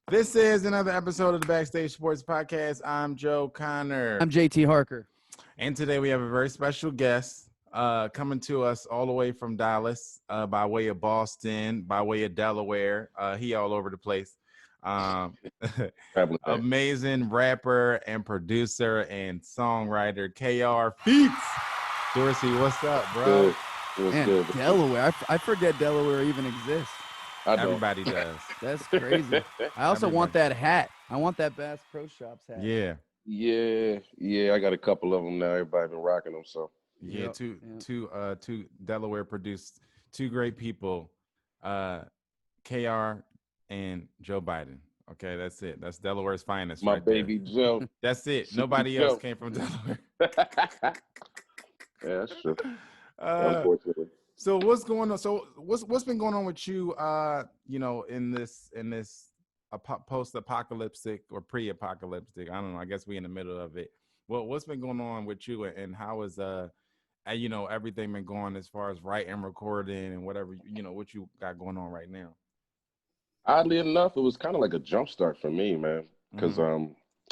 This is another episode of the Backstage Sports Podcast. I'm Joe Connor. I'm JT Harker. And today we have a very special guest coming to us all the way from Dallas, by way of Boston, by way of Delaware. He all over the place. Amazing rapper and producer and songwriter, KR Feats. Dorsey, what's up, bro? Man, Delaware. I forget Delaware even exists. Everybody does. That's crazy. I also want that hat. I want that Bass Pro Shops hat. Yeah. I got a couple of them now. Everybody been rocking them. So two Delaware produced, two great people, KR and Joe Biden. Okay, that's it. That's Delaware's finest. My right baby there. Joe. That's it. Nobody else came from Delaware. Yeah, that's true. Unfortunately. So what's going on? So what's been going on with you? In this post-apocalyptic or pre-apocalyptic. I don't know. I guess we in the middle of it. Well, what's been going on with you, and how is everything been going as far as writing, recording, and whatever what you got going on right now? Oddly enough, it was kind of like a jump start for me, man. Because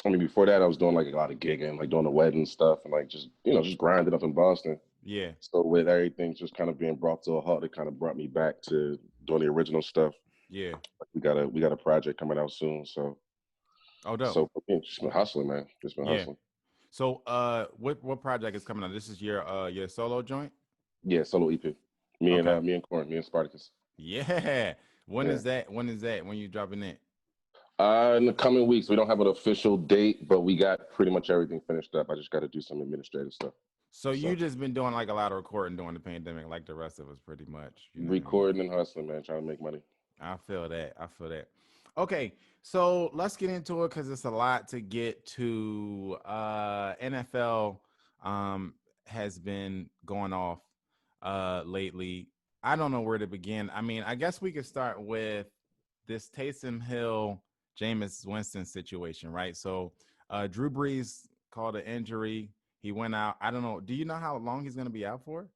before that, I was doing like a lot of gigging, like doing the wedding stuff, and like just grinding up in Boston. Yeah. So with everything just kind of being brought to a halt, it kind of brought me back to doing the original stuff. Yeah. We got a project coming out soon. So. Oh, dope. So just been hustling, man. Just been hustling. So what project is coming out? This is your solo joint? Yeah, solo EP. Me and Corn, me and Spartacus. Yeah. When is that? When you dropping it? In the coming weeks. We don't have an official date, but we got pretty much everything finished up. I just got to do some administrative stuff. So you just been doing like a lot of recording during the pandemic, like the rest of us, pretty much. Recording and hustling, man, trying to make money. I feel that. Okay, so let's get into it because it's a lot to get to. NFL has been going off lately. I don't know where to begin. I mean, I guess we could start with this Taysom Hill, Jameis Winston situation, right? So Drew Brees called an injury. He went out. I don't know. Do you know how long he's going to be out for?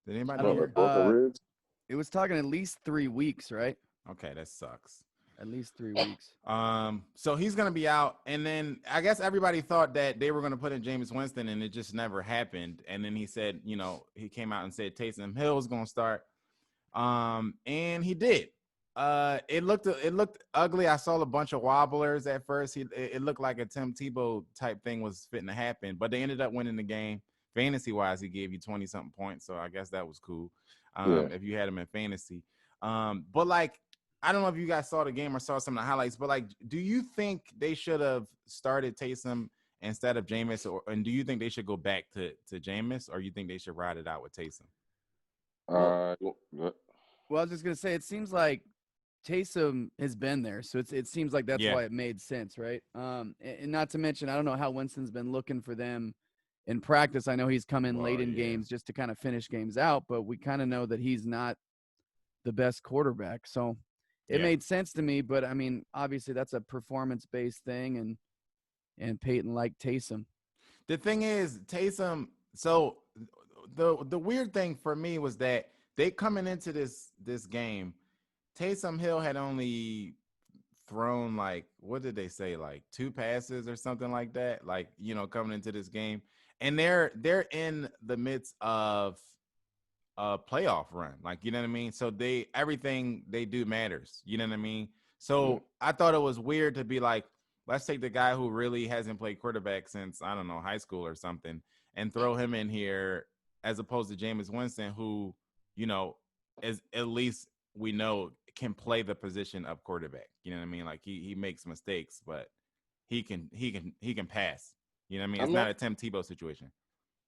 Did anybody hear? It was talking at least 3 weeks, right? Okay, that sucks. At least 3 weeks. So he's going to be out. And then I guess everybody thought that they were going to put in Jameis Winston, and it just never happened. And then he said, he came out and said Taysom Hill is going to start. And he did. It looked ugly. I saw a bunch of wobblers at first. It looked like a Tim Tebow type thing was fitting to happen, but they ended up winning the game. Fantasy wise, he gave you 20-something points, so I guess that was cool. If you had him in fantasy. But like, I don't know if you guys saw the game or saw some of the highlights, but like, do you think they should have started Taysom instead of Jameis, and do you think they should go back to Jameis, or you think they should ride it out with Taysom? Well, I was just gonna say, it seems like Taysom has been there, so it seems like that's why it made sense, right? And not to mention, I don't know how Winston's been looking for them in practice. I know he's come in late in games just to kind of finish games out, but we kind of know that he's not the best quarterback. So it made sense to me, but I mean, obviously that's a performance-based thing, and Peyton liked Taysom. The thing is, Taysom, so the weird thing for me was that they coming into this game, Taysom Hill had only thrown like, what did they say, like 2 passes or something like that, like, coming into this game. And they're in the midst of a playoff run, like, you know what I mean? So everything they do matters, you know what I mean? So I thought it was weird to be like, let's take the guy who really hasn't played quarterback since, I don't know, high school or something, and throw him in here as opposed to Jameis Winston, who, is at least we know can play the position of quarterback. You know what I mean? Like he makes mistakes, but he can pass. You know what I mean? It's not a Tim Tebow situation.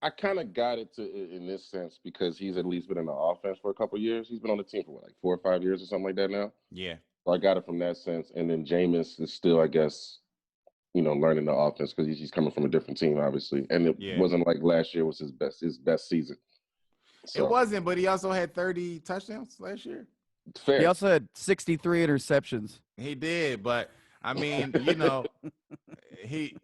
I kind of got it in this sense because he's at least been in the offense for a couple of years. He's been on the team for like 4 or 5 years or something like that now. Yeah. So I got it from that sense. And then Jameis is still, I guess, learning the offense because he's coming from a different team, obviously. And it wasn't like last year was his best season. So. It wasn't, but he also had 30 touchdowns last year. Fair. He also had 63 interceptions. He did, but I mean, he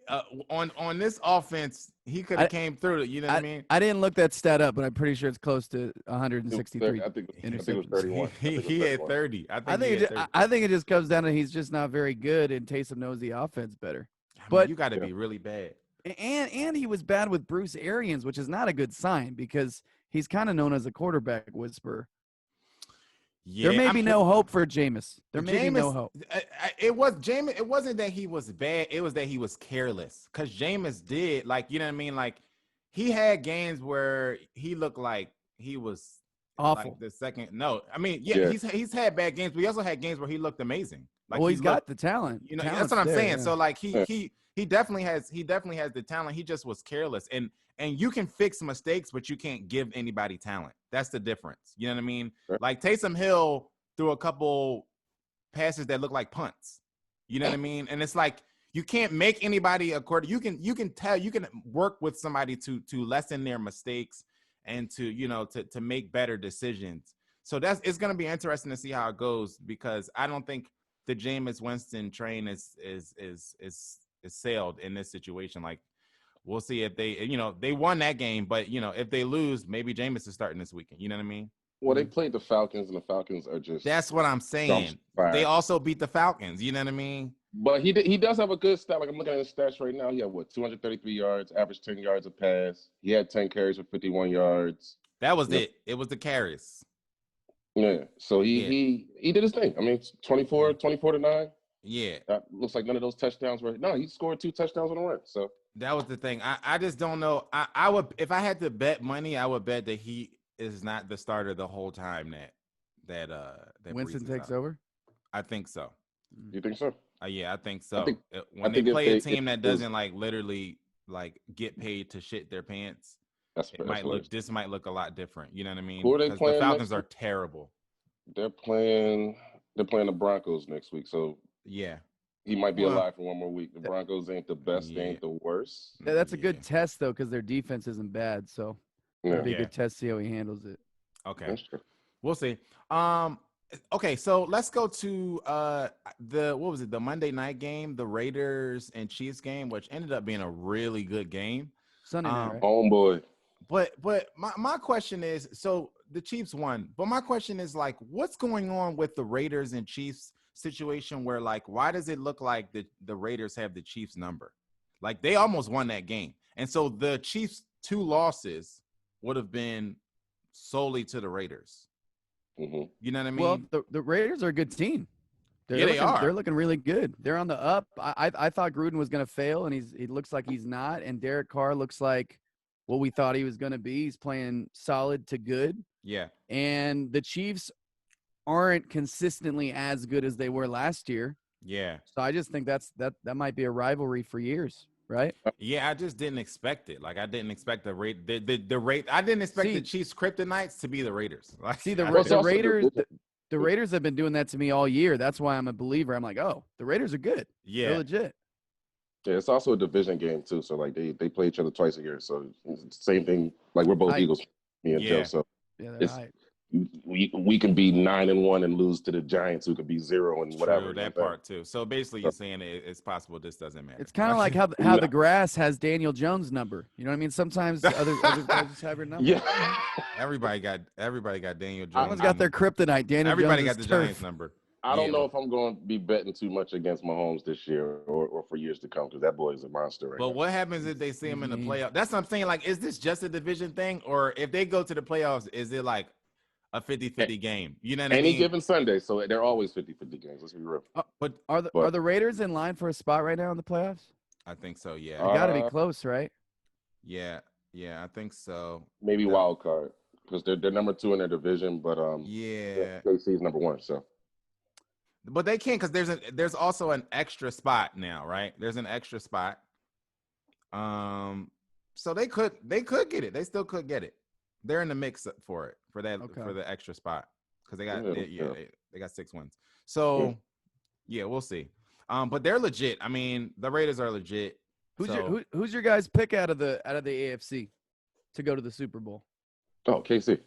on this offense, he could have came through it. You know what I mean? I didn't look that stat up, but I'm pretty sure it's close to 163. I think it was interceptions. 31. He had 30. I think it just comes down to he's just not very good, and Taysom knows the offense better. But you got to be really bad. And he was bad with Bruce Arians, which is not a good sign because he's kind of known as a quarterback whisperer. Yeah, there may be no hope for Jameis. There may be no hope. It wasn't that he was bad. It was that he was careless. Because Jameis did, you know what I mean? Like, he had games where he looked like he was awful. Like the second. No, I mean, yeah. He's had bad games, but he also had games where he looked amazing. Like, he's got the talent. That's what I'm saying. Yeah. So, like, he definitely has the talent. He just was careless. And you can fix mistakes, but you can't give anybody talent. That's the difference. You know what I mean? Sure. Like Taysom Hill threw a couple passes that look like punts. You know what I mean? And it's like you can't make anybody you can work with somebody to lessen their mistakes and to make better decisions. So it's going to be interesting to see how it goes because I don't think the Jameis Winston train is sailed in this situation. Like, we'll see if they won that game, but if they lose, maybe Jameis is starting this weekend. You know what I mean? Well, they played the Falcons, and the Falcons are just. That's what I'm saying. They also beat the Falcons. You know what I mean? But he does have a good stat. Like, I'm looking at his stats right now. He had 233 yards, average 10 yards a pass. He had 10 carries for 51 yards. That was it. It was the carries. Yeah. So he did his thing. I mean, 24 to 9. Yeah. That looks like none of those touchdowns were. No, he scored 2 touchdowns on the run. So. That was the thing. I just don't know. I would, if I had to bet money, I would bet that he is not the starter the whole time that Winston takes over. I think so. You think so? Yeah, I think so. When they play a team that doesn't literally get paid to shit their pants, this might look a lot different. You know what I mean? Who are they playing? The Falcons are terrible. They're playing the Broncos next week. So yeah. He might be alive for one more week. The Broncos ain't the best. They ain't the worst. Yeah, that's a good test, though, because their defense isn't bad. So it'll be a good test to see how he handles it. Okay. We'll see. Okay, so let's go to the Monday night game, the Raiders and Chiefs game, which ended up being a really good game. Sunday night, right? Homeboy. But my question is, so the Chiefs won, but my question is, what's going on with the Raiders and Chiefs situation where, why does it look like the Raiders have the Chiefs number? Like, they almost won that game. And so the Chiefs' 2 losses would have been solely to the Raiders. Mm-hmm. You know what I mean? Well, the Raiders are a good team. They are. They're looking really good. They're on the up. I thought Gruden was going to fail, and he looks like he's not. And Derek Carr looks like what we thought he was going to be. He's playing solid to good. Yeah. And the Chiefs aren't consistently as good as they were last year. Yeah. So I just think that might be a rivalry for years, right? Yeah, I just didn't expect it. I didn't expect the I didn't expect the Chiefs kryptonites to be the Raiders. The Raiders the Raiders have been doing that to me all year. That's why I'm a believer. I'm like, oh, the Raiders are good. Yeah. They're legit. Yeah, it's also a division game too. So they play each other twice a year. So same thing. Like, we're both Eagles, me and Joe. So we can be 9-1 and lose to the Giants, who could be 0 and whatever. True, that part too. So basically, you're saying it's possible this doesn't matter. It's kind of like how the grass has Daniel Jones' number. You know what I mean? Sometimes other guys have your number. Yeah. Everybody got Daniel Jones. Everyone's got their kryptonite. Everybody Jones' got the turf. Giants number. I don't know if I'm going to be betting too much against Mahomes this year or for years to come, because that boy is a monster right now. But what happens if they see him in the playoffs? That's what I'm saying. Is this just a division thing? Or if they go to the playoffs, is it like a 50-50 game? You know what I mean? Any given Sunday. So they're always 50-50 games. Let's be real. But are the Raiders in line for a spot right now in the playoffs? I think so, yeah. They got to be close, right? Yeah, I think so. Maybe wild card, because they're number 2 in their division, but KC is number 1, so. But they can't, because there's also an extra spot now, right? There's an extra spot. So they could get it. They still could get it. They're in the mix for the extra spot, because they got 6 wins. So we'll see. But they're legit. I mean, the Raiders are legit. Who's your guys' pick out of the AFC to go to the Super Bowl? Oh, KC.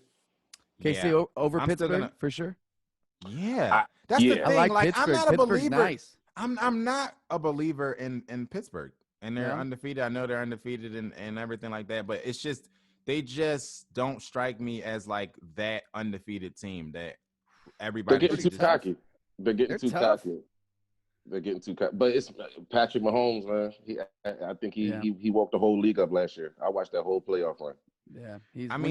KC over Pittsburgh for sure. Yeah, that's the thing. I like Pittsburgh. I'm not a believer. Nice. I'm not a believer in Pittsburgh, and they're Yeah. undefeated. I know they're undefeated and everything like that, but it's just they just don't strike me as like that undefeated team that everybody. They're getting too cocky. They're getting too tough. cocky. They're getting too cocky. But it's Patrick Mahomes, man. I think he woke the whole league up last year. I watched that whole playoff run. Yeah, when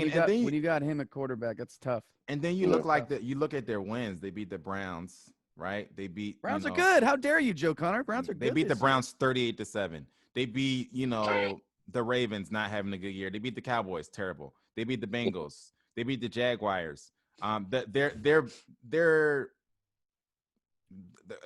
you got him at quarterback, that's tough. And then you look at their wins. They beat the Browns, right? They beat Browns are good. How dare you, Joe Connor? Browns are good. They beat the Browns 38-7. They beat the Ravens not having a good year. They beat the Cowboys, terrible. They beat the Bengals. They beat the Jaguars.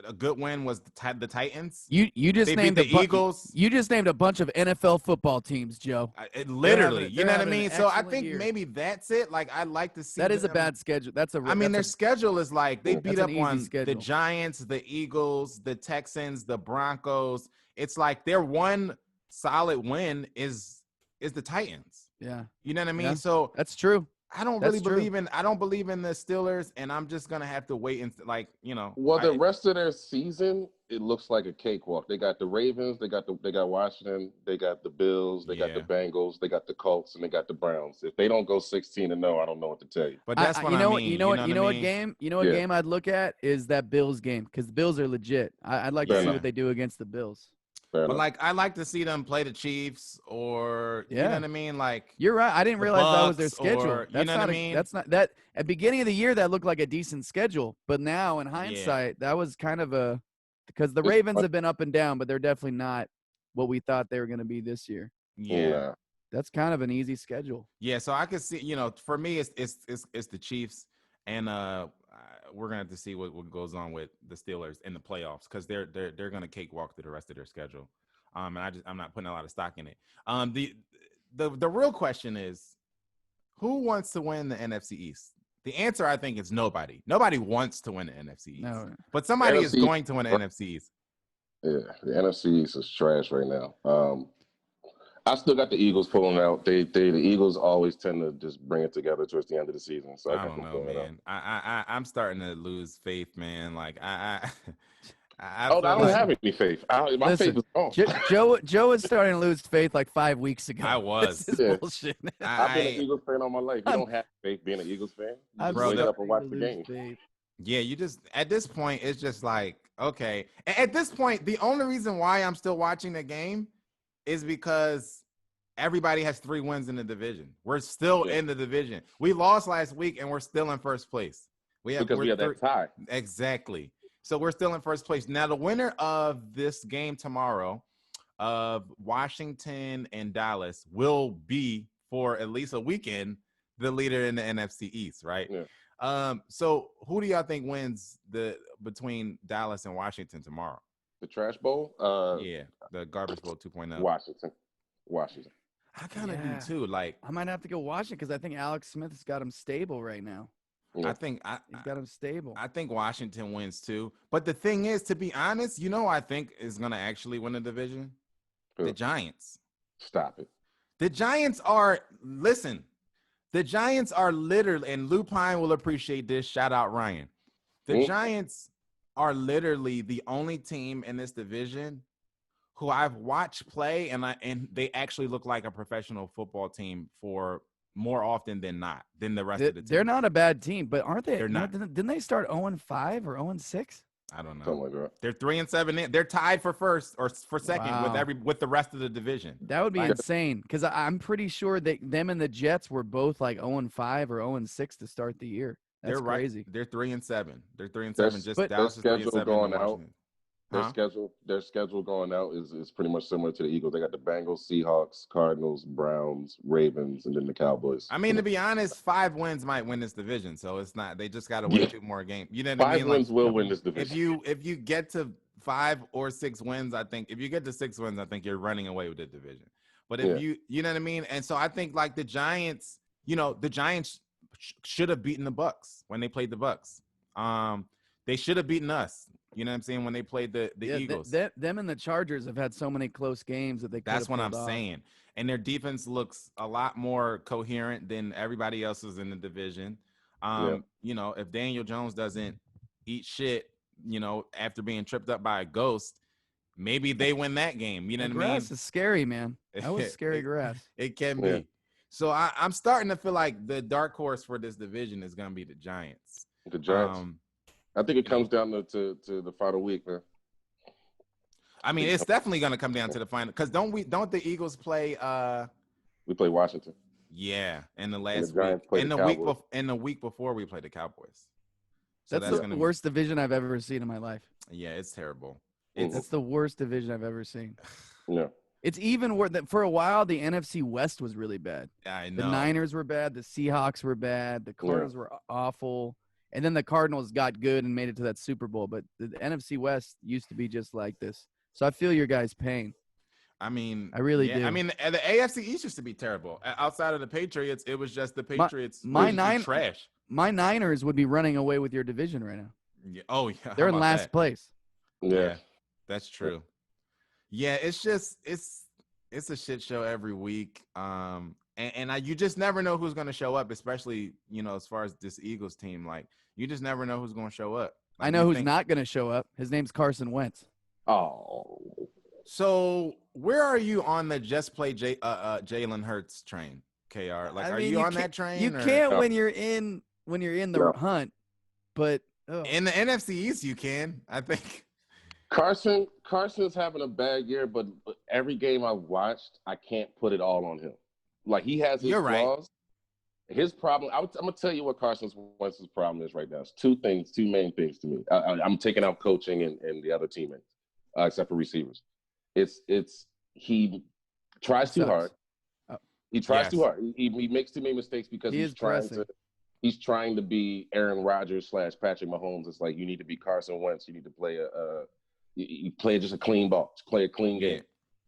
A good win was the Titans. You just named the Eagles. You just named a bunch of NFL football teams, Joe. Literally, you know what I mean. So I think maybe that's it. Like I'd like to see. That is a bad schedule. Their schedule is like they beat up on the Giants, the Eagles, the Texans, the Broncos. It's like their one solid win is the Titans. Yeah, you know what I mean. Yeah. So that's true. I don't believe in the Steelers, and I'm just gonna have to wait and Well, the rest of their season, it looks like a cakewalk. They got the Ravens, they got Washington, they got the Bills, they got the Bengals, they got the Colts, and they got the Browns. If they don't go 16-0, I don't know what to tell you. But that's what I mean. You know what game I'd look at is that Bills game because the Bills are legit. I'd like to see what they do against the Bills. But like I like to see them play the Chiefs or you know what I mean. Like you're right. I didn't realize that was their schedule. You know what I mean? That's not that at beginning of the year that looked like a decent schedule, but now in hindsight that was kind of because the Ravens have been up and down, but they're definitely not what we thought they were going to be this year. Yeah. That's kind of an easy schedule. Yeah, so I could see, for me it's the Chiefs, and we're gonna have to see what goes on with the Steelers in the playoffs because they're gonna cakewalk through the rest of their schedule. And I'm not putting a lot of stock in it. The real question is, who wants to win the NFC East? The answer I think is nobody. Nobody wants to win the NFC East, but somebody is going to win the NFC East. Yeah, the NFC East is trash right now. I still got the Eagles pulling out. The Eagles always tend to just bring it together towards the end of the season. So I don't know, man. I'm starting to lose faith, man. Like I don't have any faith. My faith is gone. Joe is starting to lose faith like 5 weeks ago. I was. This is bullshit. I've been an Eagles fan all my life. You don't have faith being an Eagles fan. You just wake up and watch the game. Faith. Yeah, you just at this point it's just like okay. At this point, the only reason why I'm still watching the game is because everybody has 3 wins in the division. We're still in the division. We lost last week and we're still in first place. We have that tie. Exactly. So we're still in first place. Now, the winner of this game tomorrow of Washington and Dallas will be, for at least a weekend, the leader in the NFC East, right? Yeah. So who do y'all think wins between Dallas and Washington tomorrow? The Trash Bowl? The Garbage Bowl 2.0. Washington. I kind of do too. Like I might have to go Washington because I think Alex Smith has got him stable right now. I think he's got him stable. I think Washington wins too. But the thing is, to be honest, I think is going to actually win the division? Who? The Giants. Stop it. The Giants are literally, and Lupine will appreciate this. Shout out Ryan. The Giants are literally the only team in this division who I've watched play, and they actually look like a professional football team for more often than not than the rest of the team. They're not a bad team, but aren't they? They're not. Didn't they start 0-5 or 0-6? I don't know. Something like that. They're 3-7. They're tied for first or for second with the rest of the division. That would be insane because I'm pretty sure that them and the Jets were both like 0-5 or 0-6 to start the year. That's crazy. They're 3-7. They're 3-7. Just Dallas is 3-7 going out. Washington. Their schedule going out is pretty much similar to the Eagles. They got the Bengals, Seahawks, Cardinals, Browns, Ravens, and then the Cowboys. I mean, to be honest, 5 wins might win this division, so it's not. They just got to win 2 more games. You know what I mean? 5 wins will win this division. If you get to 5 or 6 wins, I think if you get to 6 wins, I think you're running away with the division. But if you know what I mean, and so I think like the Giants, the Giants should have beaten the Bucks when they played the Bucks. They should have beaten us. You know what I'm saying? When they played the Eagles. Them and the Chargers have had so many close games that they could have That's what I'm saying. And their defense looks a lot more coherent than everybody else's in the division. If Daniel Jones doesn't eat shit, after being tripped up by a ghost, maybe they win that game. You know what I mean? Grass is scary, man. That was scary grass. It can be. So I'm starting to feel like the dark horse for this division is going to be the Giants. The Giants. I think it comes down to the final week, man. I mean, it's definitely going to come down to the final because don't the Eagles play? We play Washington. Yeah, in the last week, in the week before we play the Cowboys. So that's the worst division I've ever seen in my life. Yeah, it's terrible. It's the worst division I've ever seen. Yeah. It's even worse. For a while, the NFC West was really bad. I know. The Niners were bad. The Seahawks were bad. The Cardinals were awful. And then the Cardinals got good and made it to that Super Bowl. But the NFC West used to be just like this. So I feel your guys' pain. I mean, I really do. I mean, the AFC East used to be terrible. Outside of the Patriots, it was just the Patriots. Trash. My Niners would be running away with your division right now. Yeah. Oh, yeah. They're in last place. Yeah, that's true. Yeah, it's just it's a shit show every week. You just never know who's going to show up, especially as far as this Eagles team. Like you just never know who's going to show up. Like, I know who's not going to show up. His name's Carson Wentz. Oh. So where are you on the just play Jalen Hurts train, KR? Like, are you on that train? You can't when you're in the hunt, but in the NFC East you can. I think. Carson's having a bad year, but every game I've watched, I can't put it all on him. Like he has his flaws. Right. His problem. I'm gonna tell you what Carson Wentz's problem is right now. It's two main things to me. I'm taking out coaching and the other teammates, except for receivers. It's he tries too hard. He tries too hard. He makes too many mistakes because he's trying to be Aaron Rodgers / Patrick Mahomes. It's like you need to be Carson Wentz. You need to play you play just a clean ball, just play a clean game.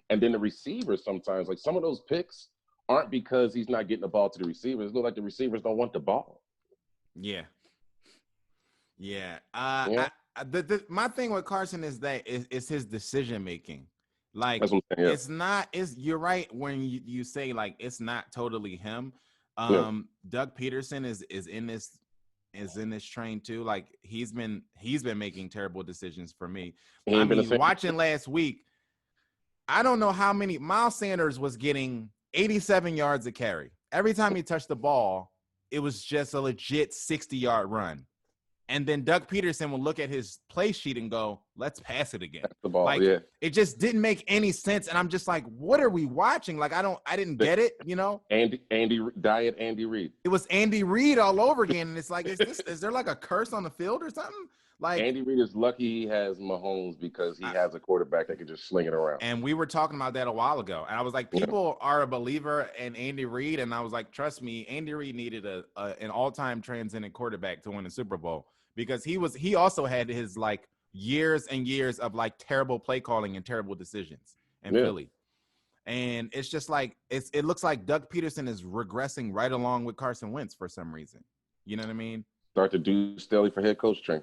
And then the receivers sometimes, like some of those picks aren't because he's not getting the ball to the receivers. It looks like the receivers don't want the ball. Yeah. My thing with Carson is that it's his decision making. Like it's not. You're right when you say like it's not totally him. Doug Peterson is in this train too. Like he's been making terrible decisions for me. I mean, watching last week, I don't know how many. Miles Sanders was getting 87 yards a carry. Every time he touched the ball, it was just a legit 60-yard run. And then Doug Peterson will look at his play sheet and go, let's pass it again. The ball, It just didn't make any sense. And I'm just like, what are we watching? Like, I didn't get it, Andy Reid. It was Andy Reid all over again. And it's like, is there like a curse on the field or something? Like Andy Reid is lucky he has Mahomes because he has a quarterback that can just sling it around. And we were talking about that a while ago. And I was like, people are a believer in Andy Reid. And I was like, trust me, Andy Reid needed an all-time transcendent quarterback to win the Super Bowl. Because he also had his like years and years of like terrible play calling and terrible decisions in Philly. And it's just like it looks like Doug Peterson is regressing right along with Carson Wentz for some reason. You know what I mean? Start to do Staley for head coach train.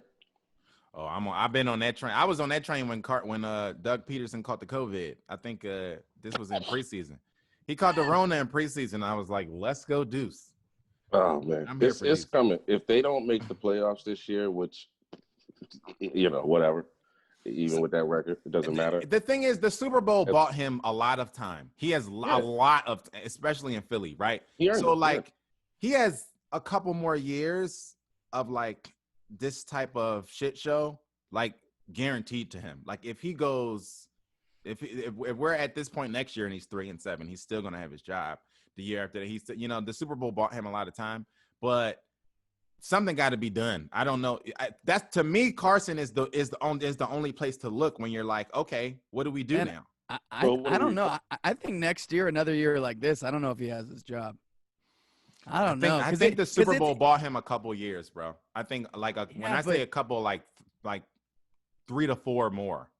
Oh, I've been on that train. I was on that train when Doug Peterson caught the COVID. I think this was in preseason. He caught the Rona in preseason. I was like, let's go Deuce. Oh man, it's coming. If they don't make the playoffs this year, which whatever, even with that record, it doesn't matter. The thing is, the Super Bowl bought him a lot of time. He has a lot of, especially in Philly, right? He has a couple more years of like this type of shit show, like guaranteed to him. Like if he goes, if we're at this point next year and he's 3-7, he's still gonna have his job. The year after that, the Super Bowl bought him a lot of time, but something got to be done. I don't know. That's to me, Carson is the only place to look when you're like, okay, what do we do now? I don't know. I think next year, another year like this, I don't know if he has his job. I don't know. I think the Super Bowl bought him a couple years, bro. I think like when I say a couple, like 3 to 4 more.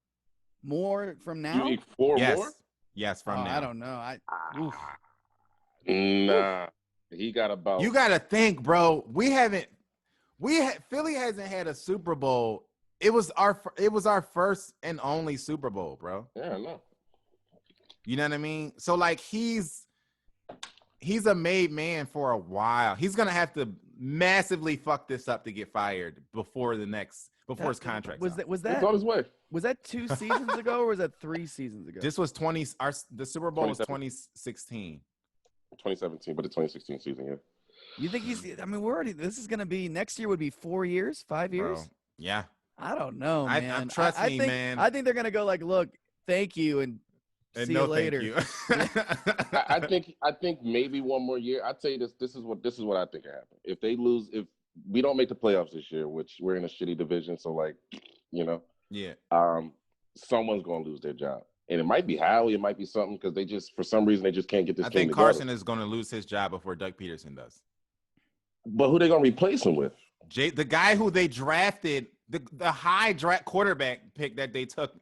More from now? You need 4 more? Yes, from now. I don't know. Nah, he got about. You got to think, bro. Philly hasn't had a Super Bowl. It was our first and only Super Bowl, bro. Yeah, I know. You know what I mean? So like he's a made man for a while. He's gonna have to massively fuck this up to get fired before the next. before his contract. Was that it's on his way. Was that 2 seasons ago or was that 3 seasons ago? This was the Super Bowl was 2016. 2017, but the 2016 season, yeah. You think this is going to be, next year would be 4 years, 5 years? Bro, yeah. I don't know, man. Trust me, man. I think they're going to go like, look, thank you, and see you later. Thank you. I think maybe one more year. I'll tell you this. This is what I think will happen. If they lose, if we don't make the playoffs this year, which we're in a shitty division, so like, yeah. Someone's going to lose their job. And it might be Howie, it might be something, because they just, for some reason, they just can't get this team together. I think Carson is going to lose his job before Doug Peterson does. But who they going to replace him with? The guy who they drafted, the high draft quarterback pick that they took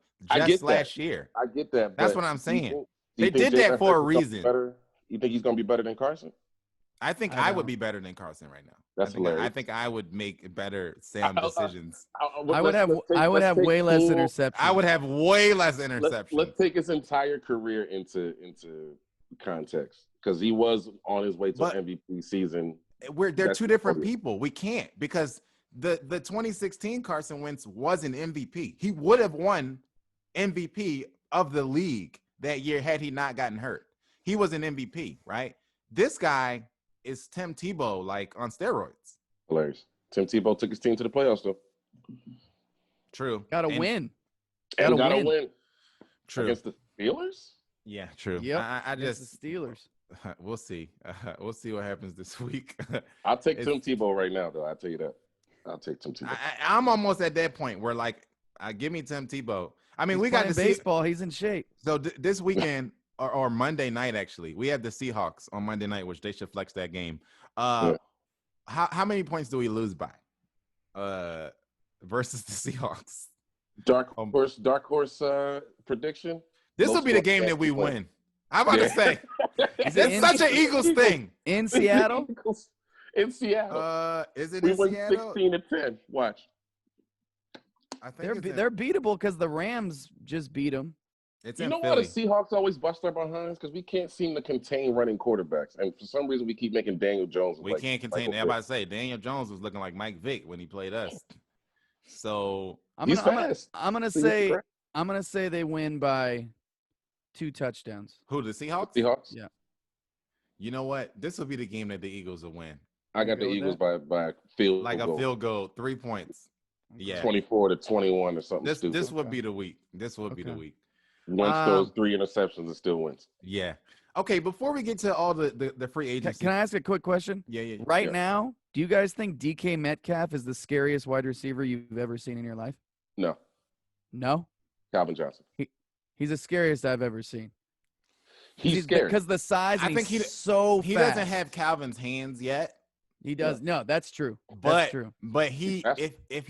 just last year. I get that. That's what I'm saying. They did that for a reason. You think he's going to be better than Carson? I think I would be better than Carson right now. That's hilarious. I think I would make better sound decisions. I would have way less interceptions. I would have way less interceptions. Let's take his entire career into context, because he was on his way to an MVP season. They're two different people. We can't, because the 2016 Carson Wentz was an MVP. He would have won MVP of the league that year had he not gotten hurt. He was an MVP, right? This guy is Tim Tebow, like on steroids. Hilarious. Tim Tebow took his team to the playoffs, though. True. Gotta win. Gotta win. True. Against the Steelers? Yeah, true. Yep. I just the Steelers. We'll see. We'll see what happens this week. I'll take Tim Tebow right now, though. I'll tell you that. I'll take Tim Tebow. I'm almost at that point where, like, give me Tim Tebow. I mean, we got to baseball. He's in shape. So this weekend or Monday night, actually, we have the Seahawks on Monday night, which they should flex that game. How many points do we lose by versus the Seahawks? Dark horse prediction. This will be the game that we win. I'm about to say it's such an Eagles thing in Seattle. In Seattle, is it? We in win Seattle? 16-10. Watch. I think they're beatable because the Rams just beat them. You know why the Seahawks always bust our behinds? Because we can't seem to contain running quarterbacks, and for some reason we keep making Daniel Jones. We can't contain. I'm about to say Daniel Jones was looking like Mike Vick when he played us. So I'm gonna say they win by 2 touchdowns. Who, the Seahawks? Seahawks. Yeah. You know what? This will be the game that the Eagles will win. I got the Eagles by a field goal. A field goal, 3 points. Yeah. 24-21 or something. This would be the week. This would be the week. Wentz throws 3 interceptions and still wins. Yeah. Okay, before we get to all the free agency. Can I ask a quick question? Yeah. Right now, do you guys think DK Metcalf is the scariest wide receiver you've ever seen in your life? No. No? Calvin Johnson. He's the scariest I've ever seen. He's scary. Because the size, I think he's so fast. He doesn't have Calvin's hands yet. He does. Yeah. No, that's true. That's true. But if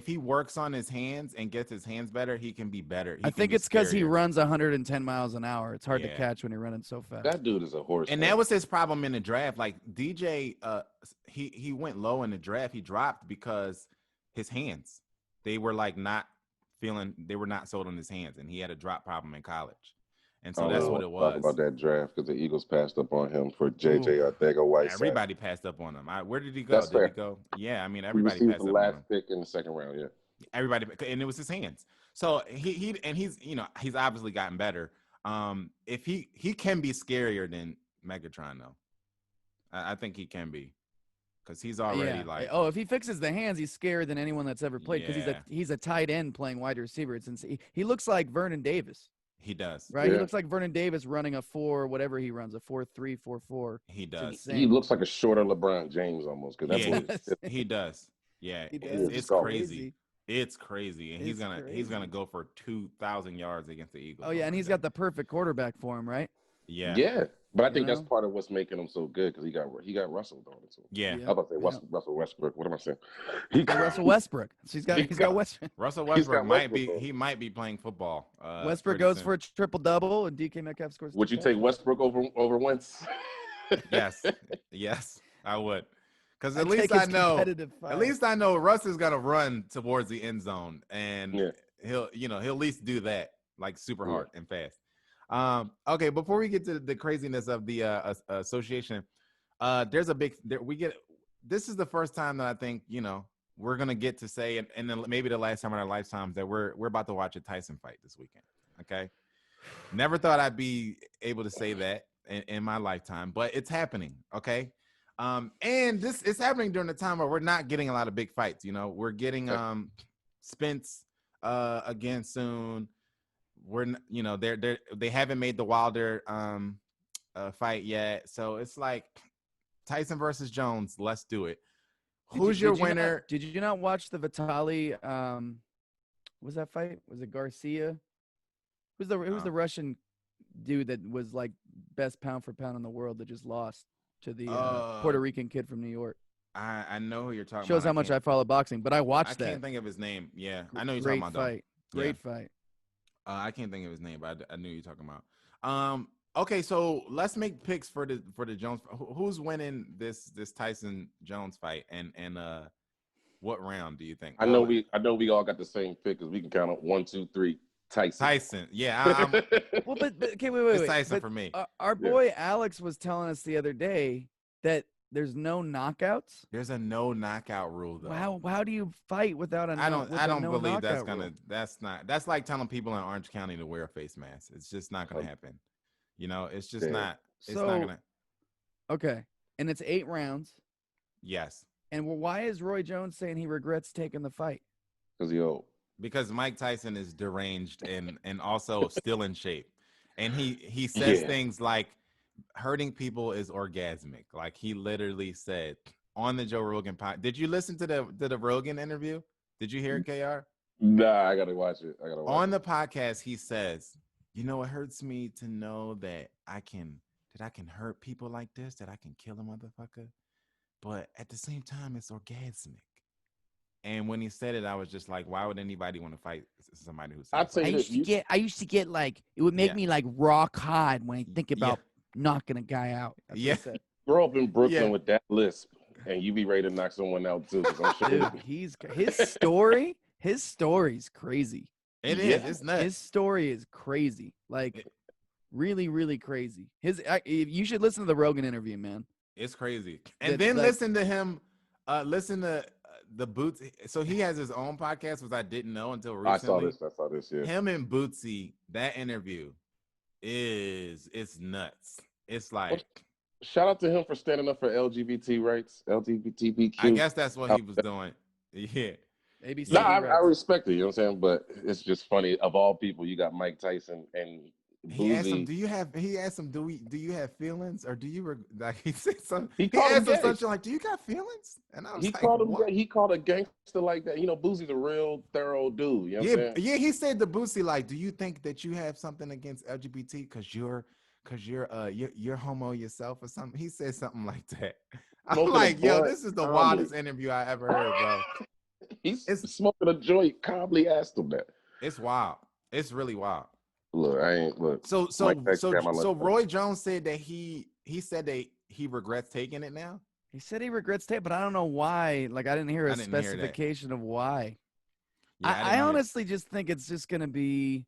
he works on his hands and gets his hands better, he can be better. I think it's because he runs 110 miles an hour. It's hard to catch when you're running so fast. That dude is a horse. And that was his problem in the draft. Like DJ, he went low in the draft. He dropped because his hands, they were like they were not sold on his hands, and he had a drop problem in college. And so that's what it was. Talk about that draft because the Eagles passed up on him for J.J. Arcega-Whiteside. Everybody passed up on him. Where did he go? Did he go? Yeah, I mean, everybody passed up on him. The last pick in the second round, yeah. Everybody, and it was his hands. So he's obviously gotten better. If he can be scarier than Megatron though. I think he can be. Because he's already if he fixes the hands, he's scarier than anyone that's ever played. Because he's a tight end playing wide receiver. It's insane. He looks like Vernon Davis. He does. Right? Yeah. He looks like Vernon Davis running a 4, whatever he runs, a 4.3, 4.4. He does. He looks like a shorter LeBron James almost. He does. Yeah. It's crazy. It's crazy. And he's gonna go for 2,000 yards against the Eagles. Oh yeah, and he's got the perfect quarterback for him, right? Yeah. Yeah. But I think that's part of what's making him so good because he got Russell on it too. Yeah. I was about to say Russell Westbrook. What am I saying? Russell Westbrook. So he's got Westbrook. Russell Westbrook might be playing football. Westbrook goes for a triple-double and DK Metcalf scores. Would you take Westbrook over Wentz? Yes, I would. Because at least I know Russ is gonna run towards the end zone, and he'll at least do that like super hard and fast. Okay, before we get to the craziness of the association, this is the first time that I think we're gonna get to say, and then maybe the last time in our lifetimes that we're about to watch a Tyson fight this weekend. Okay, never thought I'd be able to say that in my lifetime, but it's happening. Okay, and this is happening during the time where we're not getting a lot of big fights. You know, we're getting Spence again soon. They haven't made the Wilder fight yet, so it's like Tyson versus Jones. Let's do it. Who's your winner? Did you not watch the Vitali? Was that fight? Was it Garcia? Who's the Russian dude that was like best pound for pound in the world that just lost to the Puerto Rican kid from New York? I know who you're talking about. Shows how much I follow boxing, but I watched that. I can't think of his name. Yeah, I know you're talking about. Great fight. I can't think of his name, but I knew you're talking about. Okay, so let's make picks for the Jones. Who's winning this Tyson Jones fight, and what round do you think? I know we all got the same pick because we can count up 1, 2, 3. Tyson. Yeah. Well, but okay, wait. It's Tyson for me. Our boy Alex was telling us the other day that there's no knockouts. There's a no knockout rule, though. How do you fight without a? I don't believe that's gonna. Rule. That's like telling people in Orange County to wear a face mask. It's just not gonna happen. You know, it's just not. It's not gonna. Okay, and it's 8 rounds. Yes. And why is Roy Jones saying he regrets taking the fight? Because he old. Because Mike Tyson is deranged and also still in shape, and he says things like hurting people is orgasmic. Like he literally said on the Joe Rogan podcast. Did you listen to the Rogan interview? Did you hear it, KR? Nah, I gotta watch it. On the podcast, he says, "You know, it hurts me to know that I can hurt people like this, that I can kill a motherfucker, but at the same time, it's orgasmic." And when he said it, I was just like, why would anybody want to fight somebody who said I used to get like, it would make me like rock hard when I think about knocking a guy out. That's Grow up in Brooklyn with that lisp, and you be ready to knock someone out too. I'm sure dude, his story's crazy. It is. It's nuts. His story is crazy. Like really, really crazy. You should listen to the Rogan interview, man. It's crazy. And then listen to him, listen to the Boots. So he has his own podcast, which I didn't know until recently. I saw this. Yeah. Him and Bootsy, that interview it's nuts. It's like shout out to him for standing up for LGBT rights, LGBTQ. I guess that's what he was doing. Yeah. ABC. No, I respect it. You know what I'm saying? But it's just funny. Of all people, you got Mike Tyson and Boozy. He asked him, do you have feelings, or do you like? He said something. He asked him something like, "Do you got feelings?" And I was he called a gangster like that. You know, Boozy's a real thorough dude. You know what I'm saying? Yeah. He said to Boozy, like, "Do you think that you have something against LGBT because you're homo yourself or something?" He said something like that. I'm like, yo, this is the wildest interview I ever heard, bro. He's smoking a joint. Calmly asked him that. It's wild. It's really wild. Look. So Roy Jones said that he said that he regrets taking it now. He said he regrets taking, but I don't know why. Like I didn't hear a specification of why. Yeah, I honestly just think it's just gonna be.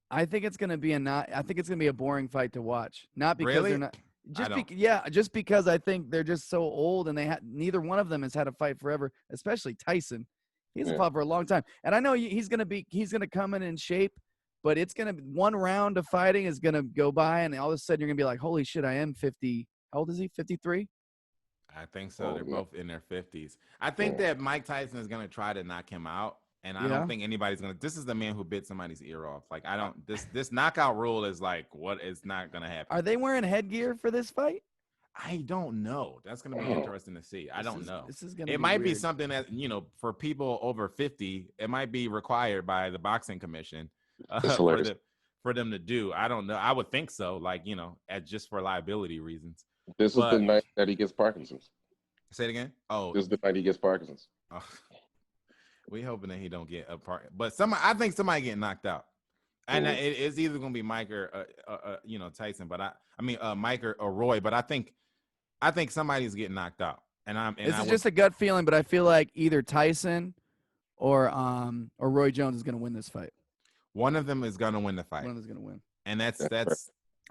I think it's gonna be a boring fight to watch. Not because they're not. Just because I think they're just so old and neither one of them has had a fight forever, especially Tyson. He's fought for a long time, and I know he's gonna come in shape. But it's going to – one round of fighting is going to go by, and all of a sudden you're going to be like, holy shit, I am 50 – how old is he, 53? I think so. They're both in their 50s. I think that Mike Tyson is going to try to knock him out, and I don't think anybody's going to – this is the man who bit somebody's ear off. Like, I don't – this knockout rule is like what is not going to happen. Are they wearing headgear for this fight? I don't know. That's going to be interesting to see. I don't know. This is going to It might be something that, you know, for people over 50, it might be required by the boxing commission. For them to do. I don't know. I would think so, like, you know, just for liability reasons. This is the night that he gets Parkinson's. Say it again. Oh, this is the night he gets Parkinson's. Oh. We hoping that he don't get a part, but I think somebody getting knocked out, and it's either gonna be Mike or you know, Tyson. But I mean Mike or Roy. But I think somebody's getting knocked out, this is just a gut feeling. But I feel like either Tyson or Roy Jones is gonna win this fight. One of them is going to win the fight. One of them is going to win. And that's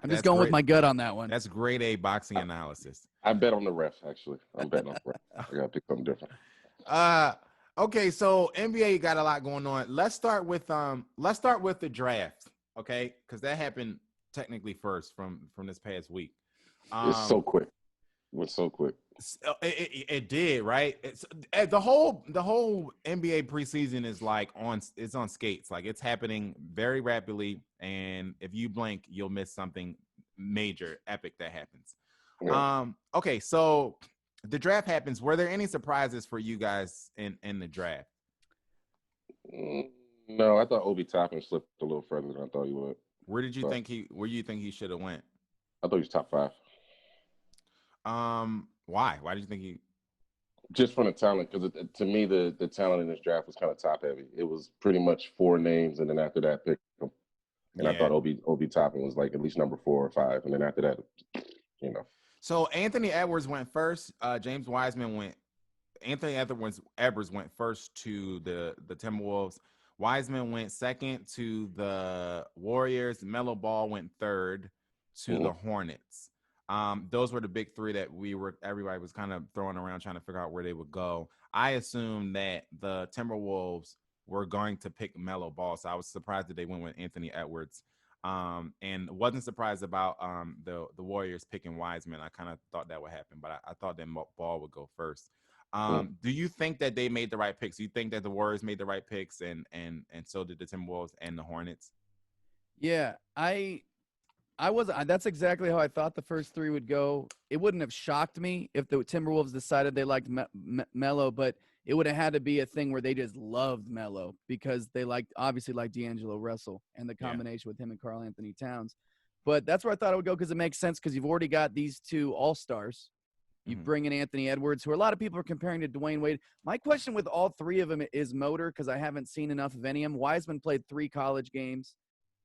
I'm just going with my gut on that one. That's grade A boxing analysis. I bet on the ref, actually. I'm betting on the ref. I got to pick something different. Okay, so NBA got a lot going on. Let's start with the draft, okay? Because that happened technically first from this past week. It's so quick. It went so quick. It did, right? The whole NBA preseason is like it's on skates. Like it's happening very rapidly, and if you blink, you'll miss something major, epic that happens. Yeah. Okay, so the draft happens. Were there any surprises for you guys in the draft? No, I thought Obi Toppin slipped a little further than I thought he would. Where do you think he should have went? I thought he was top 5. Why? Why did you think he? Just from the talent, because to me the talent in this draft was kind of top heavy. It was pretty much 4 names, and then after that, pick them. And I thought Obi Toppin was like at least number 4 or 5, and then after that, you know. So Anthony Edwards went first. James Wiseman went. Anthony Edwards went first to the Timberwolves. Wiseman went second to the Warriors. Melo Ball went third to the Hornets. Those were the big 3 that everybody was kind of throwing around trying to figure out where they would go. I assumed that the Timberwolves were going to pick Melo Ball, so I was surprised that they went with Anthony Edwards. And wasn't surprised about the Warriors picking Wiseman. I kind of thought that would happen, but I thought that Ball would go first. Do you think that they made the right picks? Do you think that the Warriors made the right picks, and so did the Timberwolves and the Hornets? Yeah, that's exactly how I thought the first 3 would go. It wouldn't have shocked me if the Timberwolves decided they liked Melo, but it would have had to be a thing where they just loved Melo because they obviously liked D'Angelo Russell and the combination with him and Karl Anthony Towns. But that's where I thought it would go because it makes sense because you've already got these 2 all-stars. You bring in Anthony Edwards, who a lot of people are comparing to Dwayne Wade. My question with all 3 of them is motor because I haven't seen enough of any of them. Wiseman played 3 college games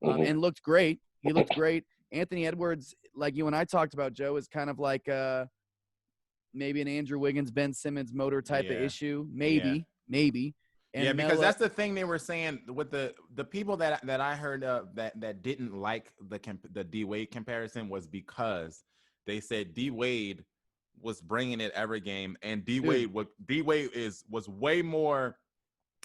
and looked great. He looked great. Anthony Edwards, like you and I talked about, Joe, is kind of like maybe an Andrew Wiggins, Ben Simmons motor type of issue. Maybe. And because that's the thing they were saying with the people that I heard that didn't like the D Wade comparison was because they said D Wade was bringing it every game, and D Wade was way more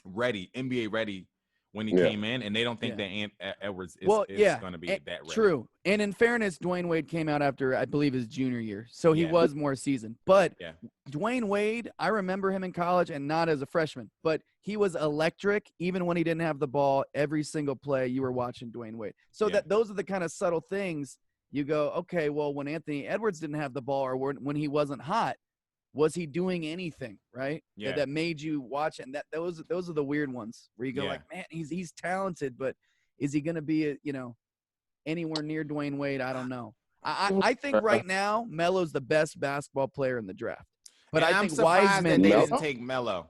ready, NBA ready when he came in, and they don't think that Edwards is going to be that ready. True. And in fairness, Dwayne Wade came out after, I believe, his junior year, so he was more seasoned. But Dwayne Wade, I remember him in college, and not as a freshman, but he was electric even when he didn't have the ball. Every single play, you were watching Dwayne Wade. So those are the kind of subtle things you go, okay, well, when Anthony Edwards didn't have the ball or when he wasn't hot, was he doing anything, right? That made you watch it? And those are the weird ones where you go like, man, he's talented, but is he going to be anywhere near Dwayne Wade? I don't know. I think right now Melo's the best basketball player in the draft. But I think Wiseman they didn't take Melo.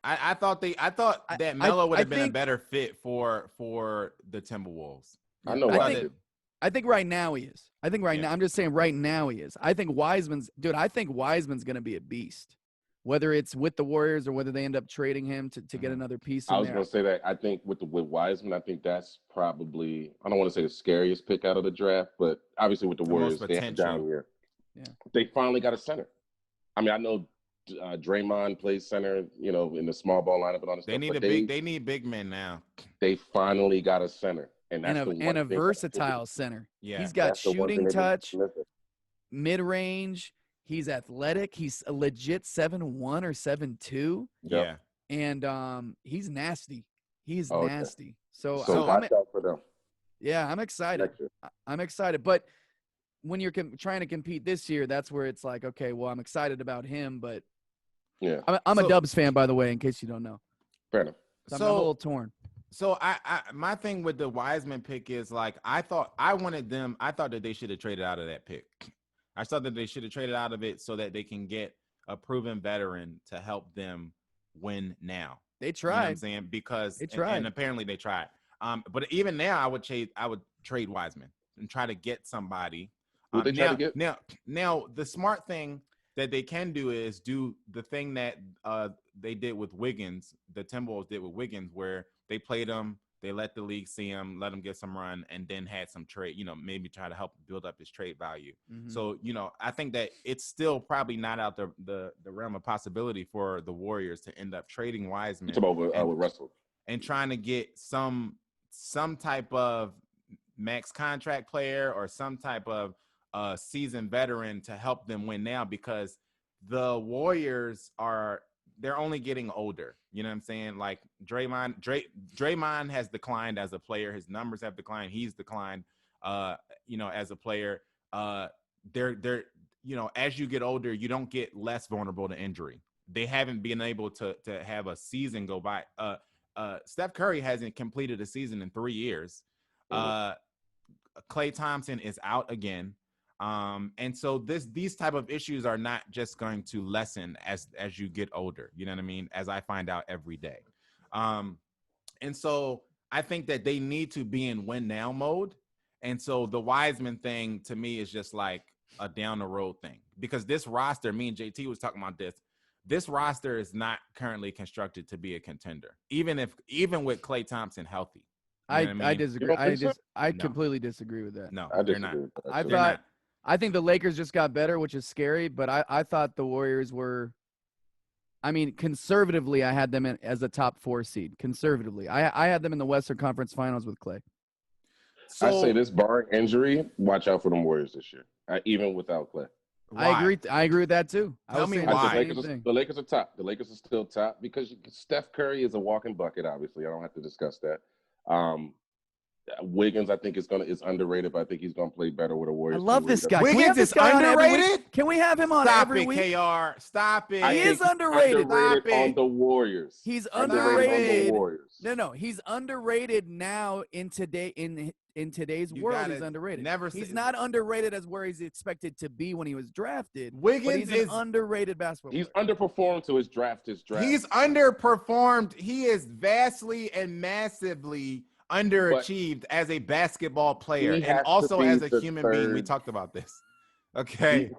I thought that Melo would have been a better fit for the Timberwolves. I know why. I think right now he is. I think now, I'm just saying right now he is. I think Wiseman's going to be a beast, whether it's with the Warriors or whether they end up trading him to get another piece. I was going to say that. I think with Wiseman, I think that's probably, I don't want to say the scariest pick out of the draft, but obviously with the Warriors, they have down here. Yeah. They finally got a center. I mean, I know Draymond plays center, in the small ball lineup and all this stuff. They need big men now. They finally got a center. And a versatile center. Yeah. He's got shooting touch, mid-range. He's athletic. He's a legit 7'1" or 7'2". Yeah. And he's nasty. He's nasty. So watch out for them. Yeah, I'm excited. I'm excited. But when you're trying to compete this year, that's where it's like, okay, well, I'm excited about him, but I'm a Dubs fan, by the way, in case you don't know. Fair enough. So I'm a little torn. So my thing with the Wiseman pick is like I thought that they should have traded out of that pick. I thought that they should have traded out of it so that they can get a proven veteran to help them win now. They tried. You know what I'm saying? Because they tried. And apparently they tried. But even now I would trade Wiseman and try to get somebody. Now the smart thing that they can do is do the thing that they did with Wiggins, the Timberwolves did with Wiggins, where they played him They let the league see him, let him get some run, and then had some trade, maybe try to help build up his trade value. Mm-hmm. So, I think that it's still probably not out the realm of possibility for the Warriors to end up trading Wiseman with Russell and trying to get some type of max contract player or some type of seasoned veteran to help them win now, because the Warriors they're only getting older. You know what I'm saying? Like Draymond has declined as a player. His numbers have declined. He's declined, as a player. They're as you get older, you don't get less vulnerable to injury. They haven't been able to have a season go by. Steph Curry hasn't completed a season in 3 years. Klay Thompson is out again. And so these type of issues are not just going to lessen as you get older, you know what I mean? As I find out every day. And so I think that they need to be in win now mode. And so the Wiseman thing to me is just like a down the road thing, because this roster, me and JT was talking about this roster is not currently constructed to be a contender, even with Klay Thompson healthy. I disagree. I completely disagree with that. No, I disagree. I think the Lakers just got better, which is scary, but I thought the Warriors were, conservatively, I had them as a top 4 seed. Conservatively. I had them in the Western Conference Finals with Klay. So, I say this, barring injury, watch out for them Warriors this year, even without Klay. Why? I agree with that too. Tell me why. The Lakers are top. The Lakers are still top because Steph Curry is a walking bucket, obviously. I don't have to discuss that. Wiggins, I think, is underrated, but I think he's going to play better with the Warriors. I love this guy. Wiggins is underrated? Can we have him on every week? KR. Stop it. He is underrated. Underrated on the Warriors. He's underrated. On the Warriors. No. He's underrated now in today's world. He's underrated. He's not underrated as where he's expected to be when he was drafted. Wiggins is an underrated basketball player. He's underperformed to his draft. He's underperformed. He is vastly and massively underachieved as a basketball player and also as a human being. We talked about this. Okay.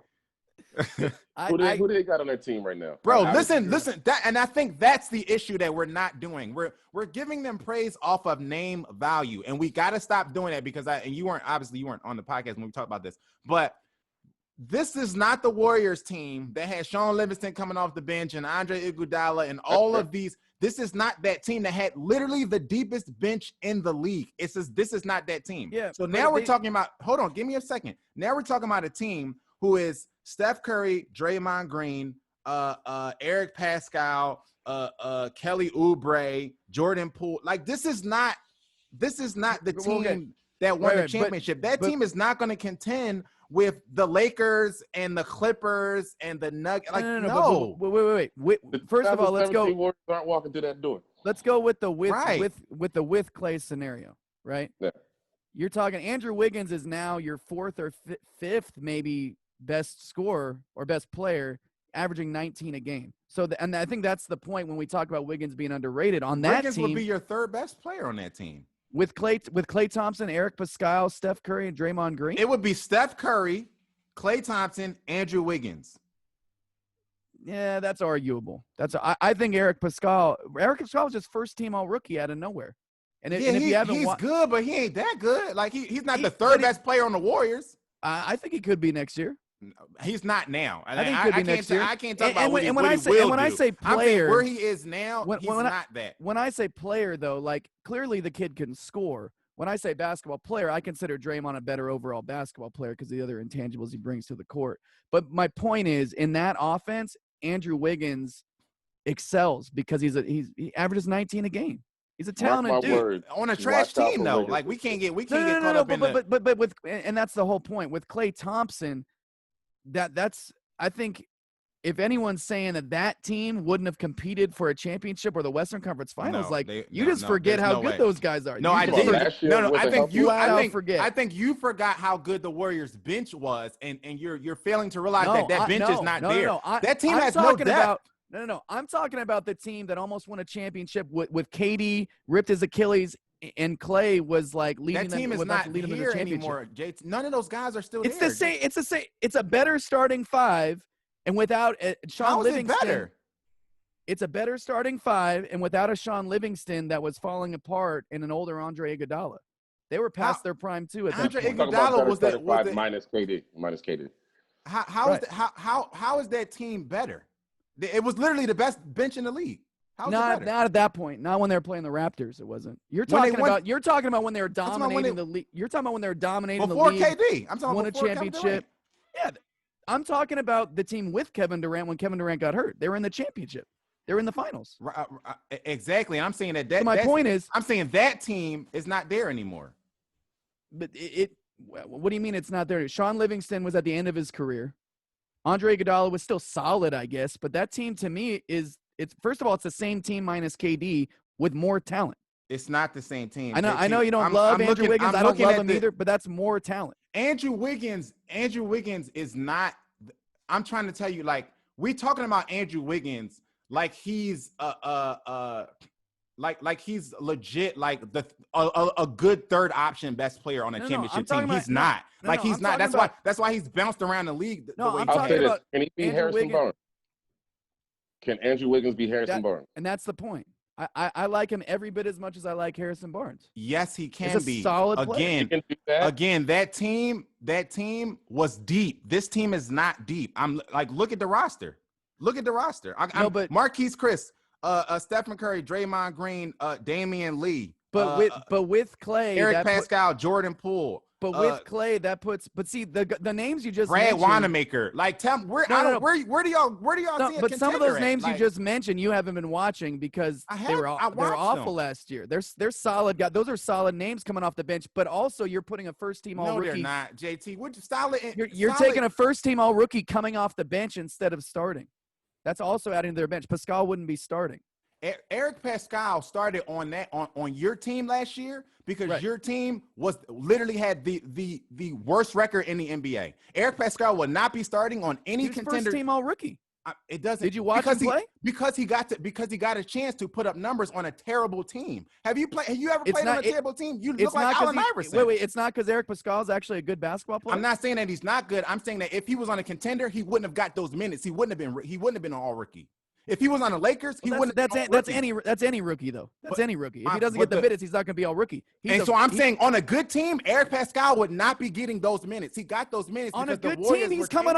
Who do they got on their team right now? Bro, listen, that, and I think that's the issue that we're not doing. We're giving them praise off of name value, and we got to stop doing that, because you weren't on the podcast when we talked about this, but this is not the Warriors team that had Sean Livingston coming off the bench and Andre Iguodala and all of these. This is not that team that had literally the deepest bench in the league. This is not that team. Yeah. So now we're talking about, hold on, give me a second. Now we're talking about a team who is Steph Curry, Draymond Green, Eric Pascal, Kelly Oubre, Jordan Poole. Like, this is not the team that won the championship. That team is not going to contend with the Lakers and the Clippers and the Nuggets. Like, no. Wait. First of all, let's go. Warriors aren't walking through that door. Let's go with the with Klay scenario, right? Yeah. You're talking Andrew Wiggins is now your 4th or 5th maybe best scorer or best player, averaging 19 a game. So, and I think that's the point when we talk about Wiggins being underrated on that Wiggins team. Wiggins would be your 3rd best player on that team. With Klay Thompson, Eric Pascal, Steph Curry, and Draymond Green? It would be Steph Curry, Klay Thompson, Andrew Wiggins. Yeah, that's arguable. I think Eric Pascal was just first team all rookie out of nowhere. And he's good, but he ain't that good. Like he's not the 3rd best player on the Warriors. I think he could be next year. He's not now. I think he could be next year. I can't talk about what he will do. When I say player, where he is now, he's not that. When I say player, though, like clearly the kid can score. When I say basketball player, I consider Draymond a better overall basketball player because of the other intangibles he brings to the court. But my point is, in that offense, Andrew Wiggins excels because he averages 19 a game. He's a talented dude on a trash team, though. Like we can't get caught up in but with, and that's the whole point with Klay Thompson. That's I think if anyone's saying that team wouldn't have competed for a championship or the Western Conference Finals, forget how good those guys are. No, I did. I think you forgot how good the Warriors bench was, and you're failing to realize that bench is not there. That team has no depth. No. I'm talking about the team that almost won a championship with KD, ripped his Achilles, and Klay was like leading that team them. Is not here anymore. None of those guys are still there. It's the same. It's a better starting 5, and without Sean Livingston. How is it better? it's a better starting five, and without a Sean Livingston that was falling apart and an older Andre Iguodala. They were past their prime too at that point. Iguodala was the minus KD. How is that team better? It was literally the best bench in the league. Not at that point. Not when they were playing the Raptors. It wasn't. You're talking about when they were dominating the league. You're talking about when they were dominating the league. Before KD. I'm talking won a championship. Yeah, I'm talking about the team with Kevin Durant when Kevin Durant got hurt. They were in the championship. They were in the finals. Exactly. I'm saying that. So my point is, I'm saying that team is not there anymore. But what do you mean it's not there? Sean Livingston was at the end of his career. Andre Iguodala was still solid, I guess. But that team to me it's first of all, it's the same team minus KD with more talent. It's not the same team. I know you don't love Andrew Wiggins. I don't love him either, but that's more talent. Andrew Wiggins is not. I'm trying to tell you, like, we talking about Andrew Wiggins like he's like he's legit, like a good third option best player on a championship team. He's not. He's not. That's why he's bounced around the league. I'll say this. Can he be Harrison Barnes? Can Andrew Wiggins be Harrison Barnes? And that's the point. I like him every bit as much as I like Harrison Barnes. Yes, he can be. Solid player. Again, that team was deep. This team is not deep. I'm like, look at the roster. But Marquise Chris, Stephen Curry, Draymond Green, Damian Lee. But with Clay, Eric Pascal, Jordan Poole. But with Clay, that puts. But see, the names you just Brad mentioned, Wanamaker. Like, tell me, where do y'all see? But some of those names you just mentioned, you haven't been watching because they were awful last year. They're solid guys. Those are solid names coming off the bench. But also, you're putting a first team all rookie. No, they're not. JT, would you solid? You're taking a first team all rookie coming off the bench instead of starting. That's also adding to their bench. Pascal wouldn't be starting. Eric Pascal started on your team last year because your team was literally had the worst record in the NBA. Eric Pascal will not be starting on any contender. First team all rookie. It doesn't. Did you watch him play? Because he got a chance to put up numbers on a terrible team. Have you ever played on a terrible team? You look like Allen Iverson. Wait. It's not because Eric Pascal is actually a good basketball player. I'm not saying that he's not good. I'm saying that if he was on a contender, he wouldn't have got those minutes. He wouldn't have been an all rookie. If he was on the Lakers, he wouldn't. That's any rookie though. That's any rookie. If he doesn't get the minutes, he's not going to be all rookie. I'm saying on a good team, Eric Pascal would not be getting those minutes. He got those minutes on a good team. He's coming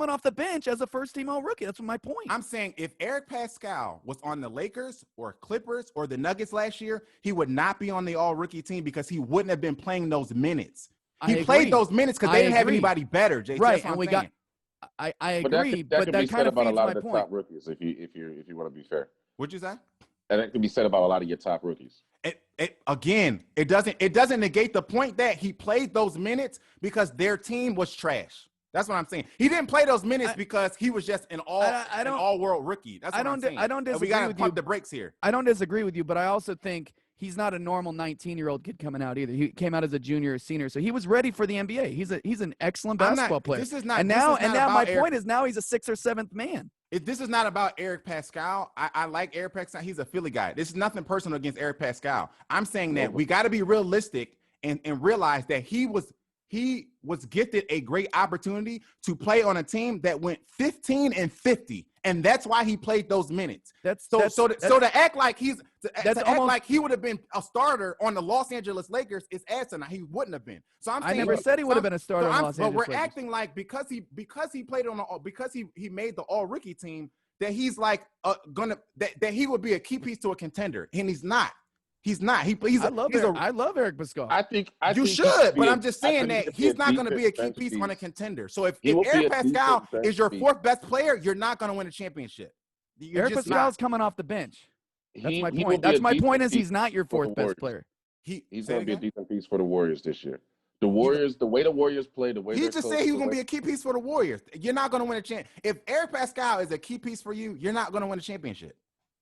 off the bench as a first team all rookie. That's my point. I'm saying if Eric Pascal was on the Lakers or Clippers or the Nuggets last year, he would not be on the all rookie team because he wouldn't have been playing those minutes. He played those minutes because they didn't have anybody better. JT, right, and we got. I agree, but that kind of about a lot of the top rookies. If you want to be fair, what'd you say? And that can be said about a lot of your top rookies. It doesn't negate the point that he played those minutes because their team was trash. That's what I'm saying. He didn't play those minutes because he was just an all-world rookie. That's what I'm saying. I don't disagree with you. We got to pump the brakes here. I don't disagree with you, but I also think he's not a normal 19-year-old kid coming out either. He came out as a junior or senior, so he was ready for the NBA. He's an excellent basketball player. Now my point is now he's a 6th or 7th man. This is not about Eric Pascal. I like Eric Pascal. He's a Philly guy. This is nothing personal against Eric Pascal. I'm saying that we got to be realistic and realize that he was gifted a great opportunity to play on a team that went 15-50, and that's why he played those minutes. To act like he would have been a starter on the Los Angeles Lakers is asinine. He wouldn't have been. So I never said he would have been a starter on Los Angeles But we're Lakers. acting like because he played on he made the all rookie team that he's like that he would be a key piece to a contender, and he's not. He's not. I love Eric Pascal. I think you should, but I'm just saying that he's not going to be a key piece on a contender. So if Eric Pascal is your 4th best player, you're not going to win a championship. Eric Pascal's coming off the bench. That's my point. That's my point is he's not your 4th best player. He's going to be a decent piece for the Warriors this year. The Warriors, the way the Warriors play, the way he just said he was going to be a key piece for the Warriors. You're not going to win a championship. If Eric Pascal is a key piece for you, you're not going to win a championship.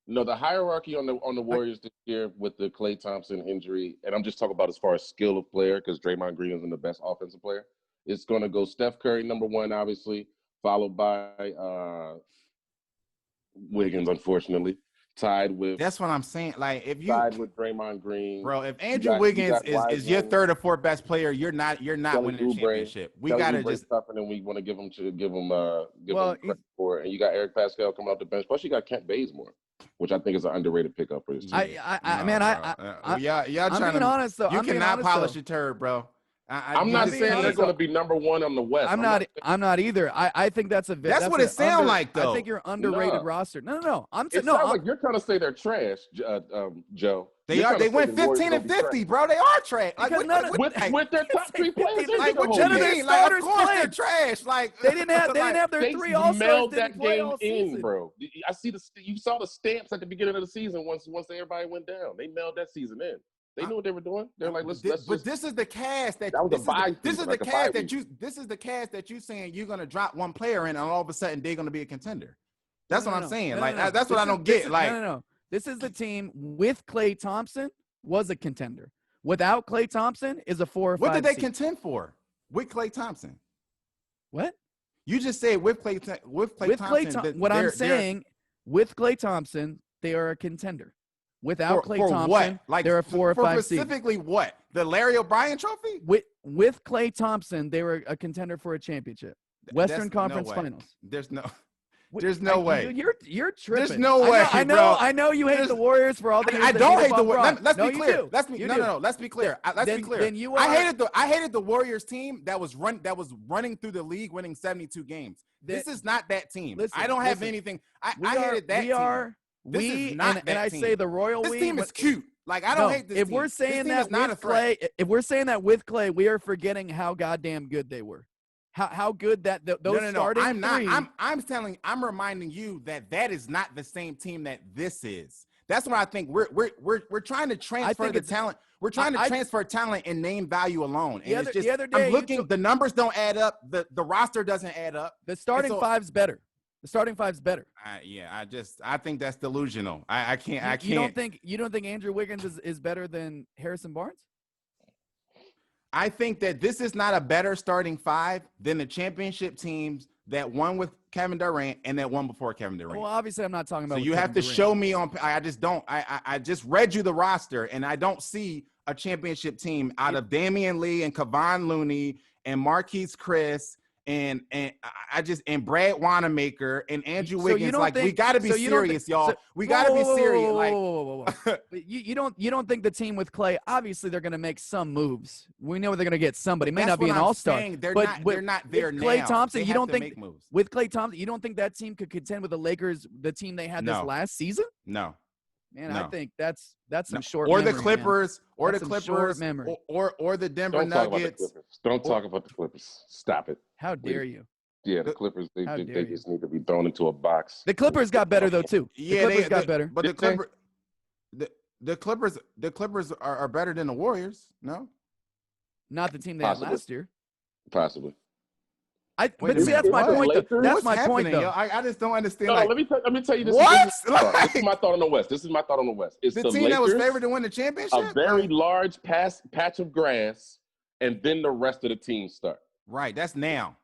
No, the hierarchy on the Warriors this year with the Klay Thompson injury, and I'm just talking about as far as skill of player, because Draymond Green isn't the best offensive player. It's going to go Steph Curry, number 1, obviously, followed by Wiggins, unfortunately. tied with. That's what I'm saying. Like if you tied with Draymond Green, bro. If Andrew Wiggins is your third or fourth best player, you're not winning a championship. We gotta just tougher than we want to give him credit for it. And you got Eric Pascal coming off the bench. Plus you got Kent Bazemore, which I think is an underrated pickup for this team. Y'all trying to. Honest though. You cannot polish a turd, bro. I'm not saying they're going to be number one on the West. I'm not either. I think that's what it sounds like, though. I think you're underrated roster. No. It sounds like you're trying to say they're trash, Joe. They are. They went 15 and 50, bro. They are trash. Like, with their top three players, like what you mean? Like, of course they're trash. Like they didn't have their three all-stars that game in, bro. I see you saw the stamps at the beginning of the season once everybody went down. They mailed that season in. They knew what they were doing. They're like, let's. But this is the cast that was a bye. This is the cast that you. This is the cast that you saying you're gonna drop one player in, and all of a sudden they're gonna be a contender. That's what I'm saying. That's what I don't get. No. This is the team with Klay Thompson was a contender. Without Klay Thompson is a 4 or 5. What did they contend for with Klay Thompson? What? You just said with Klay Thompson. What I'm saying with Klay Thompson, they are a contender. Without Klay Thompson, what? Like they're a 4 or 5 specifically seed. What? The Larry O'Brien Trophy? With Klay Thompson, they were a contender for a championship. Western Conference Finals. There's no way. You're tripping. There's no way. I know you hate the Warriors for all the years. I don't hate the Warriors. Let's be clear. Let's be clear. I hated the Warriors team that was running through the league, winning 72 games. This is not that team. I don't have anything. I hated that team. I say the royal this team is cute. Like I don't hate this team. If we're saying that with Klay, if we're saying that with Klay, we are forgetting how goddamn good they were. How good that those starting three. I'm reminding you that is not the same team that this is. That's why I think we're trying to transfer the talent. We're trying to transfer talent and name value alone. And it's just the other day, I'm looking. The numbers don't add up. The roster doesn't add up. The starting five's better. The starting five's better. I think that's delusional. I can't. You don't think Andrew Wiggins is better than Harrison Barnes? I think that this is not a better starting five than the championship teams that won with Kevin Durant and that won before Kevin Durant. Well, obviously, I'm not talking about. So you have to show me on. I just don't. I just read you the roster, and I don't see a championship team out of Damian Lee and Kevon Looney and Marquise Chris and Brad Wanamaker and Andrew Wiggins. We got to be serious, y'all. We got to be serious. You don't think the team with Klay? Obviously, they're going to make some moves. We know they're going to get somebody. May not be an all-star. They're not there now. Klay Thompson, you don't think with Klay Thompson, you don't think that team could contend with the Lakers, the team they had this last season? No. Man, I think that's some short or memory, the Clippers, man. or the Clippers, or the Denver Nuggets. Don't talk about the Clippers. Stop it. How dare you? Yeah, the Clippers, they just need to be thrown into a box. The Clippers got better though too. Yeah, they got better. But the Clippers are better than the Warriors. No, not the team they had last year. Possibly. That's my point. That's my point, though. I just don't understand. No, let me tell you this. What? This is my thought on the West. It's the team Lakers, that was favored to win the championship. A very large patch of grass, and then the rest of the team start. Right. That's now.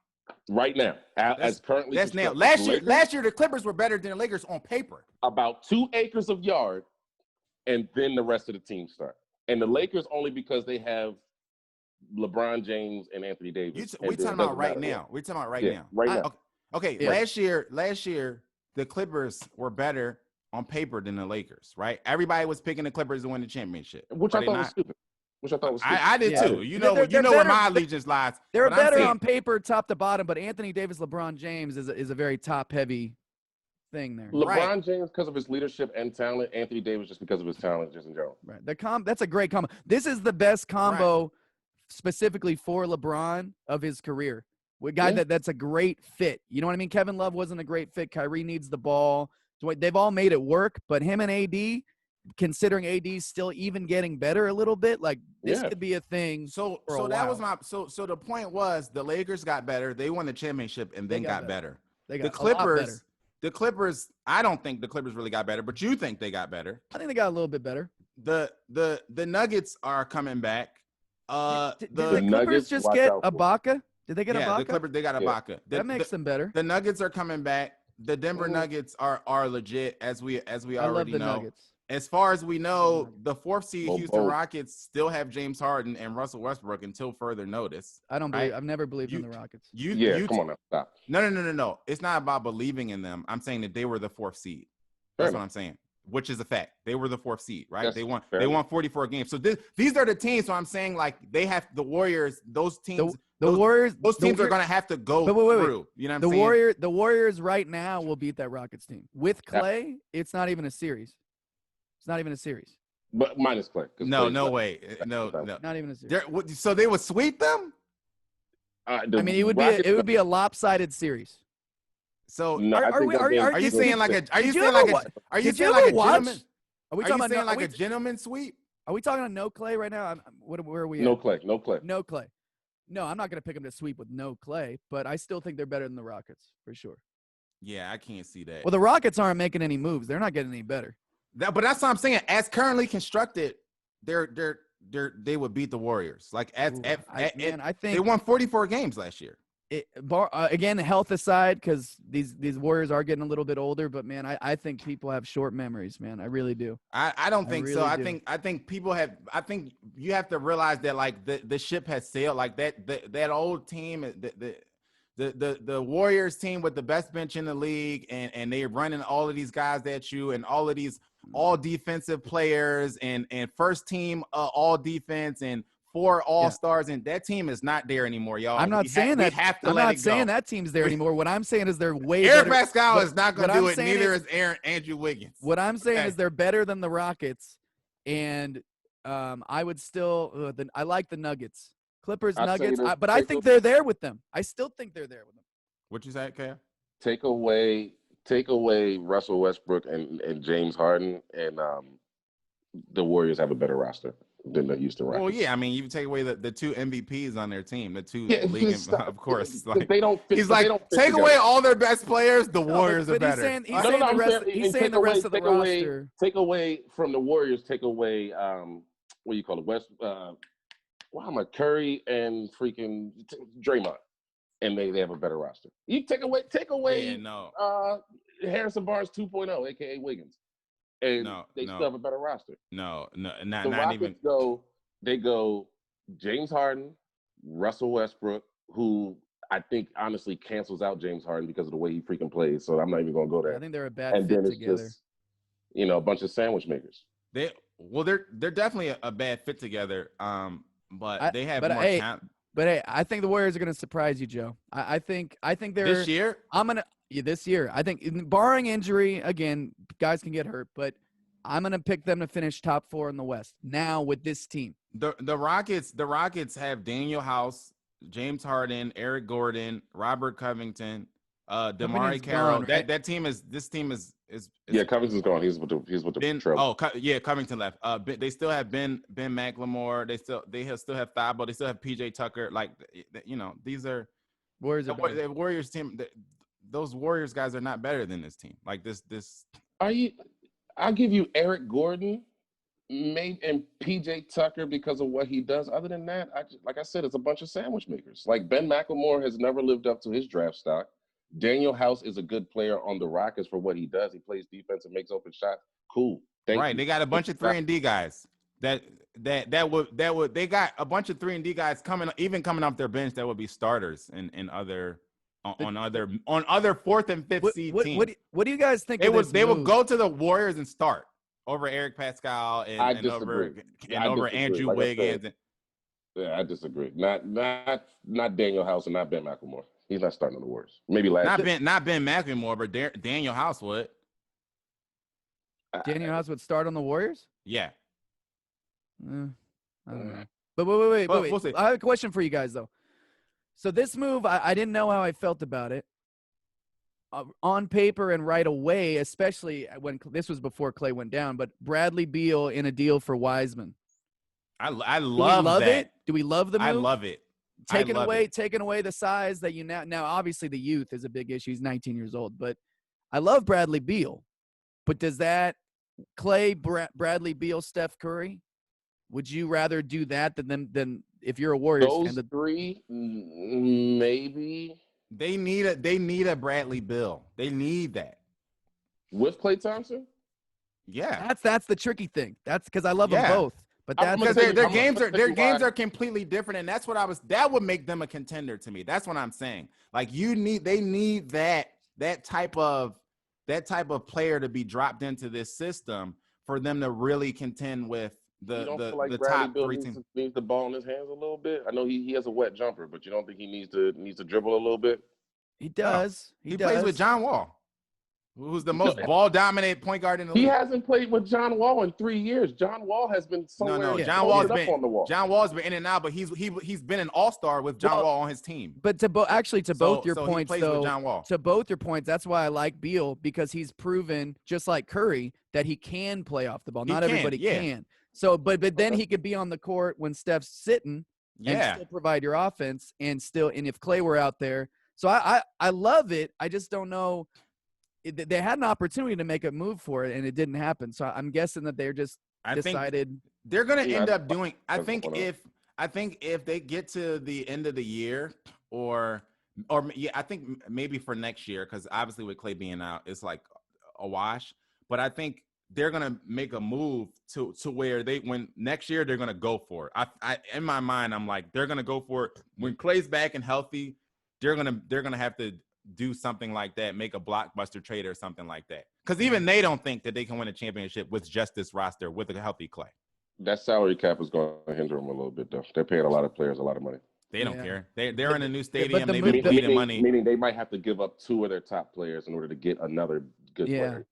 Right now, as currently. That's now. Last year, the Clippers were better than the Lakers on paper. About 2 acres of yard, and then the rest of the team start. And the Lakers only because they have LeBron James and Anthony Davis. We're talking about right now. We're talking about right now. Right now. Okay. Yeah. Last year, the Clippers were better on paper than the Lakers, right? Everybody was picking the Clippers to win the championship. Which I thought was stupid. I did too. You know where my allegiance lies. They're better on paper, top to bottom, but Anthony Davis, LeBron James is a very top-heavy thing there. LeBron James because of his leadership and talent. Anthony Davis just because of his talent, just in general. Right. That's a great combo. This is the best combo specifically for LeBron of his career. That's a great fit. You know what I mean? Kevin Love wasn't a great fit. Kyrie needs the ball. They've all made it work, but him and AD, considering AD's still even getting better a little bit, this could be a thing. So the point was the Lakers got better. They won the championship and then got better. The Clippers, I don't think the Clippers really got better, but you think they got better. I think they got a little bit better. The Nuggets are coming back. Did the Clippers just get Ibaka? Did they get Ibaka? The Clippers, they got Ibaka. That makes them better. The Nuggets are coming back. the Denver Nuggets are legit, as we already know. Nuggets. As far as we know, the 4th seed Houston Rockets still have James Harden and Russell Westbrook until further notice. I don't believe. I've never believed in the Rockets. Come on now, stop. No. It's not about believing in them. I'm saying that they were the 4th seed. That's what I'm saying, which is a fact. They were the 4th seed, right? They won 44 games. So these are the teams. So I'm saying like they have the Warriors. Those teams. Those teams are going to have to go through. You know what I'm saying? The Warriors right now will beat that Rockets team. With Clay, it's not even a series. It's not even a series. But minus Clay. No way. No. Not even a series. So they would sweep them? I mean, it would be a lopsided series. So are you saying like a gentleman? Are you saying like a gentleman sweep? Are we talking on no Clay right now? Where are we? No at? Clay. No Clay. No, I'm not going to pick them to sweep with no Clay, but I still think they're better than the Rockets for sure. Yeah, I can't see that. Well, the Rockets aren't making any moves. They're not getting any better. But that's what I'm saying. As currently constructed, they would beat the Warriors. Like I think they won 44 games last year. Again, health aside, because these Warriors are getting a little bit older, but man, I think people have short memories, man. I really do. I don't think so. I think people have. I think you have to realize that like the ship has sailed. Like that old team, the Warriors team with the best bench in the league, and they're running all of these guys at you, and all of these all defensive players, and first team all defense, and 4 all-stars, and that team is not there anymore, y'all. I'm not saying that team's there anymore. What I'm saying is they're way Eric better. Pascal is not going to do it. Neither is Andrew Wiggins. What I'm saying is they're better than the Rockets, and I would still I like the Nuggets. Clippers, Nuggets, but I think they're there with them. I still think they're there with them. What you say, Kaya? Take away Russell Westbrook and James Harden, and the Warriors have a better roster than the Houston Rockets. Well, yeah, I mean, you take away the 2 MVPs on their team, the 2 league, of course. Like, they don't fit, he's like, take away all their best players, the Warriors are better. He's saying the rest of the roster. Take away from the Warriors, take away, what do you call it, Curry and freaking Draymond, and they have a better roster. You take away Harrison Barnes 2.0, a.k.a. Wiggins. And they still have a better roster. Not Rockets even. They go James Harden, Russell Westbrook, who I think honestly cancels out James Harden because of the way he freaking plays. So I'm not even going to go there. I think they're a bad fit together. Just, a bunch of sandwich makers. They're definitely a bad fit together. But they have more talent. But hey, I think the Warriors are going to surprise you, Joe. I think they're this year. This year, I think, barring injury, again, guys can get hurt, but I'm going to pick them to finish top 4 in the West now with this team. The Rockets have Daniel House, James Harden, Eric Gordon, Robert Covington, DeMarre Carroll. Right? This team is Covington's gone. He's with the trouble. Covington left. They still have Ben McLemore. They still have Thibault. They still have PJ Tucker. Like, these are Warriors. The Warriors team. Those Warriors guys are not better than this team. Like this. I'll give you Eric Gordon, and PJ Tucker because of what he does. Other than that, like I said, it's a bunch of sandwich makers. Like Ben McLemore has never lived up to his draft stock. Daniel House is a good player on the Rockets for what he does. He plays defense and makes open shots. Cool. Thank you. They got a bunch of 3-and-D guys. They got a bunch of 3-and-D guys coming off their bench that would be starters in other. On other 4th and 5th seed teams. What do you guys think? They would go to the Warriors and start over Eric Pascal and over Andrew Wiggins. I disagree. Not Daniel House and not Ben McLemore. He's not starting on the Warriors. Maybe last year. Not Ben McLemore, but Daniel House would. Daniel House would start on the Warriors? Yeah. I don't know. But wait. We'll see. I have a question for you guys though. So this move, I didn't know how I felt about it. On paper and right away, especially when this was before Clay went down, but Bradley Beal in a deal for Wiseman. I love that. It? Do we love the move? I love it. Taking away the size that you now obviously the youth is a big issue. He's 19 years old, but I love Bradley Beal. But does that Clay, Bradley Beal, Steph Curry? Would you rather do that than if you're a Warriors fan? Those 3, maybe. They need a Bradley Beal. They need that. With Klay Thompson? Yeah. That's the tricky thing. That's because I love them both. But that's because their games are completely different, and that's what that would make them a contender to me. That's what I'm saying. Like they need that type of player to be dropped into this system for them to really contend with the top three teams. Needs the ball in his hands a little bit. I know he has a wet jumper, but you don't think he needs to dribble a little bit? He does. No. He plays with John Wall, who's the most ball-dominant point guard in the league. He hasn't played with John Wall in 3 years. John Wall has been somewhere. No, John Wall's been on the wall. John Wall's been in and out, but he's been an all-star with John Wall on his team. But to both your points, to both your points, that's why I like Beal, because he's proven, just like Curry, that he can play off the ball. Not everybody can. So, but then he could be on the court when Steph's sitting and still provide your offense, and if Klay were out there. So I love it. I just don't know. They had an opportunity to make a move for it, and it didn't happen. So I'm guessing that they're just decided they're going to end up doing. I think if they get to the end of the year, I think maybe for next year, because obviously with Klay being out, it's like a wash. But I think they're going to make a move to where when next year they're going to go for it. I in my mind, I'm like, they're going to go for it when Klay's back and healthy. They're going to have to do something like that, make a blockbuster trade or something like that. Because even they don't think that they can win a championship with just this roster with a healthy Klay. That salary cap is going to hinder them a little bit, though. They're paying a lot of players a lot of money. They don't care. They're in a new stadium. They've been bleeding money. Meaning they might have to give up 2 of their top players in order to get another good player.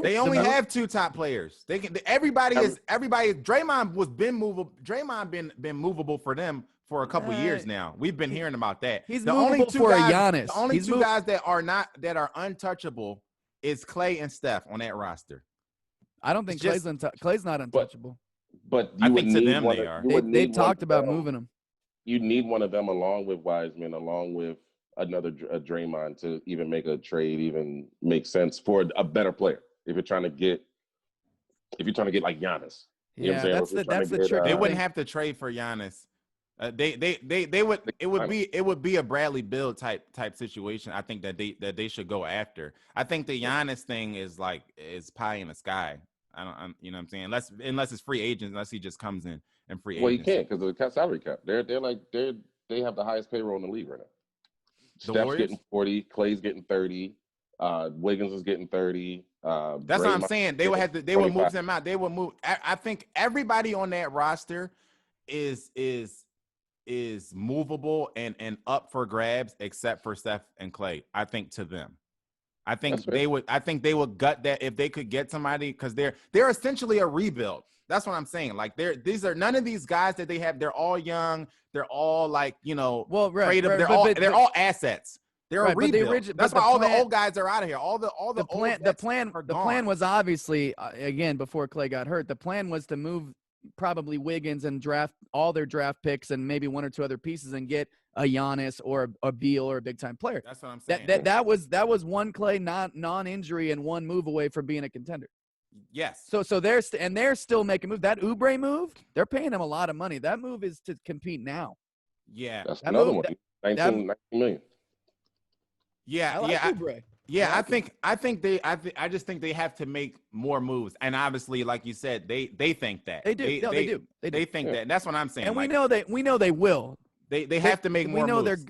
They only have 2 top players. They can. Everybody. Draymond been movable. Draymond been movable for them for a couple years now. We've been hearing about that. He's movable for Giannis. The only two guys that are untouchable is Klay and Steph on that roster. I don't think Klay's not untouchable. But I think to them they are. They've talked about moving him. You need one of them along with Wiseman, along with another Draymond to even make a trade, even make sense for a better player. If you're trying to get like Giannis, you know what I'm saying? That's the trick. They wouldn't have to trade for Giannis. They would. It would be a Bradley Beal type situation. I think that they should go after. I think the Giannis thing is pie in the sky. You know what I'm saying? Unless it's free agents, unless he just comes in and free agents. Well, you can't because of the salary cap. They have the highest payroll in the league right now. Steph's getting 40, Klay's getting 30, Wiggins is getting 30. That's what I'm saying. They would move them out. They would move. I think everybody on that roster is movable and up for grabs except for Steph and Klay. I think to them. I think they would gut that if they could get somebody, because they're essentially a rebuild. That's what I'm saying. Like these are none of these guys that they have. They're all young. They're all they're all assets. They're a rebuild. That's why all the old guys are out of here. The plan was obviously again before Klay got hurt. The plan was to move probably Wiggins and draft all their draft picks and maybe 1 or 2 other pieces and get a Giannis or a Beal or a big time player. That's what I'm saying. That was one Klay non-injury and 1 move away from being a contender. Yes. So they're still making moves. That Oubre move, they're paying him a lot of money. That move is to compete now. Yeah. That's another one. 19 million. Yeah. I like Oubre. Yeah, I just think they have to make more moves. And obviously, like you said, they think that. They do. They think that. And that's what I'm saying. And we know they will. They have to make more moves.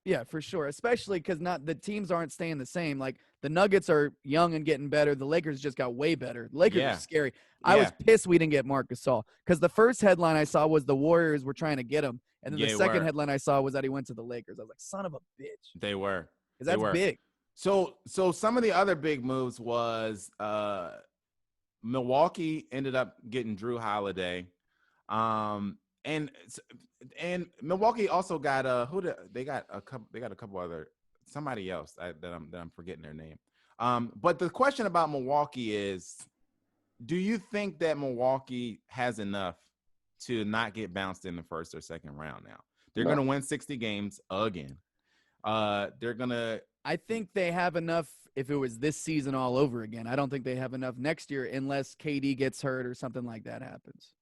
Yeah, for sure. Especially because the teams aren't staying the same. Like the Nuggets are young and getting better. The Lakers just got way better. The Lakers are scary. I was pissed we didn't get Marc Gasol because the first headline I saw was the Warriors were trying to get him, and then the second headline I saw was that he went to the Lakers. I was like, son of a bitch. They were. Because that's big. So some of the other big moves was Milwaukee ended up getting Drew Holiday, and Milwaukee also got they got a couple other somebody else that I'm forgetting their name. But the question about Milwaukee is, do you think that Milwaukee has enough to not get bounced in the first or second round? Now they're going to win 60 games again. I think they have enough if it was this season all over again. I don't think they have enough next year unless KD gets hurt or something like that happens.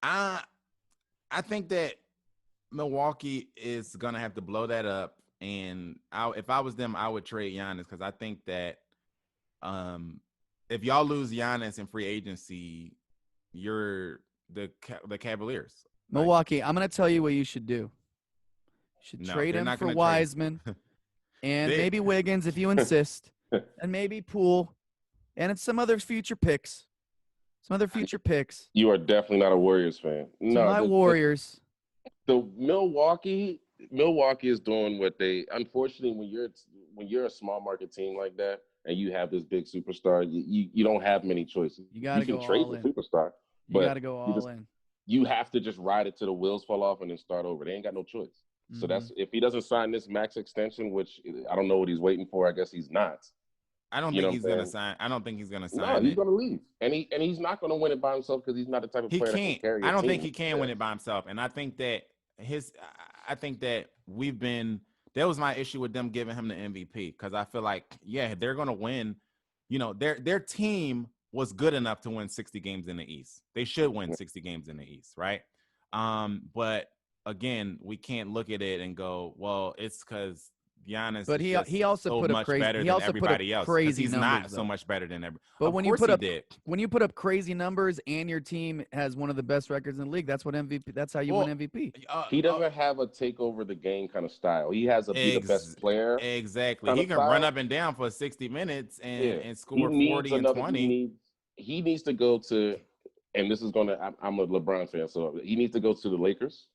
I think that Milwaukee is going to have to blow that up and if I was them, I would trade Giannis because I think that if y'all lose Giannis in free agency, you're the Cavaliers. Milwaukee, I'm going to tell you what you should do. You should trade him for Wiseman and maybe Wiggins if you insist, and maybe Poole, and it's some other future picks. Some other future picks. You are definitely not a Warriors fan. No, my Warriors. The Milwaukee is doing what they. Unfortunately, when you're a small market team like that, and you have this big superstar, you don't have many choices. You got to go trade all in. The superstar, you got to go all in. You have to just ride it till the wheels fall off and then start over. They ain't got no choice. So that's if he doesn't sign this max extension, which I don't know what he's waiting for. I guess he's not. I don't think he's gonna sign. I don't think he's gonna sign. No, he's gonna leave, and he's not gonna win it by himself because he's not the type of player that can carry. I don't think he can win it by himself, and I think that that was my issue with them giving him the MVP because I feel like they're gonna win. You know, their team was good enough to win 60 games in the East. They should win 60 games in the East, right? But again, we can't look at it and go, well, it's because Giannis. But he also so put up much crazy. better He than also everybody put up else. crazy He's numbers, not so much better than everybody. But when you put up crazy numbers and your team has one of the best records in the league, that's what MVP. That's how you win MVP. He doesn't have a take over the game kind of style. He has be the best player. Exactly. He can run up and down for 60 minutes and score 40 and 20. He needs to go to, and this is going to. I'm a LeBron fan, so he needs to go to the Lakers,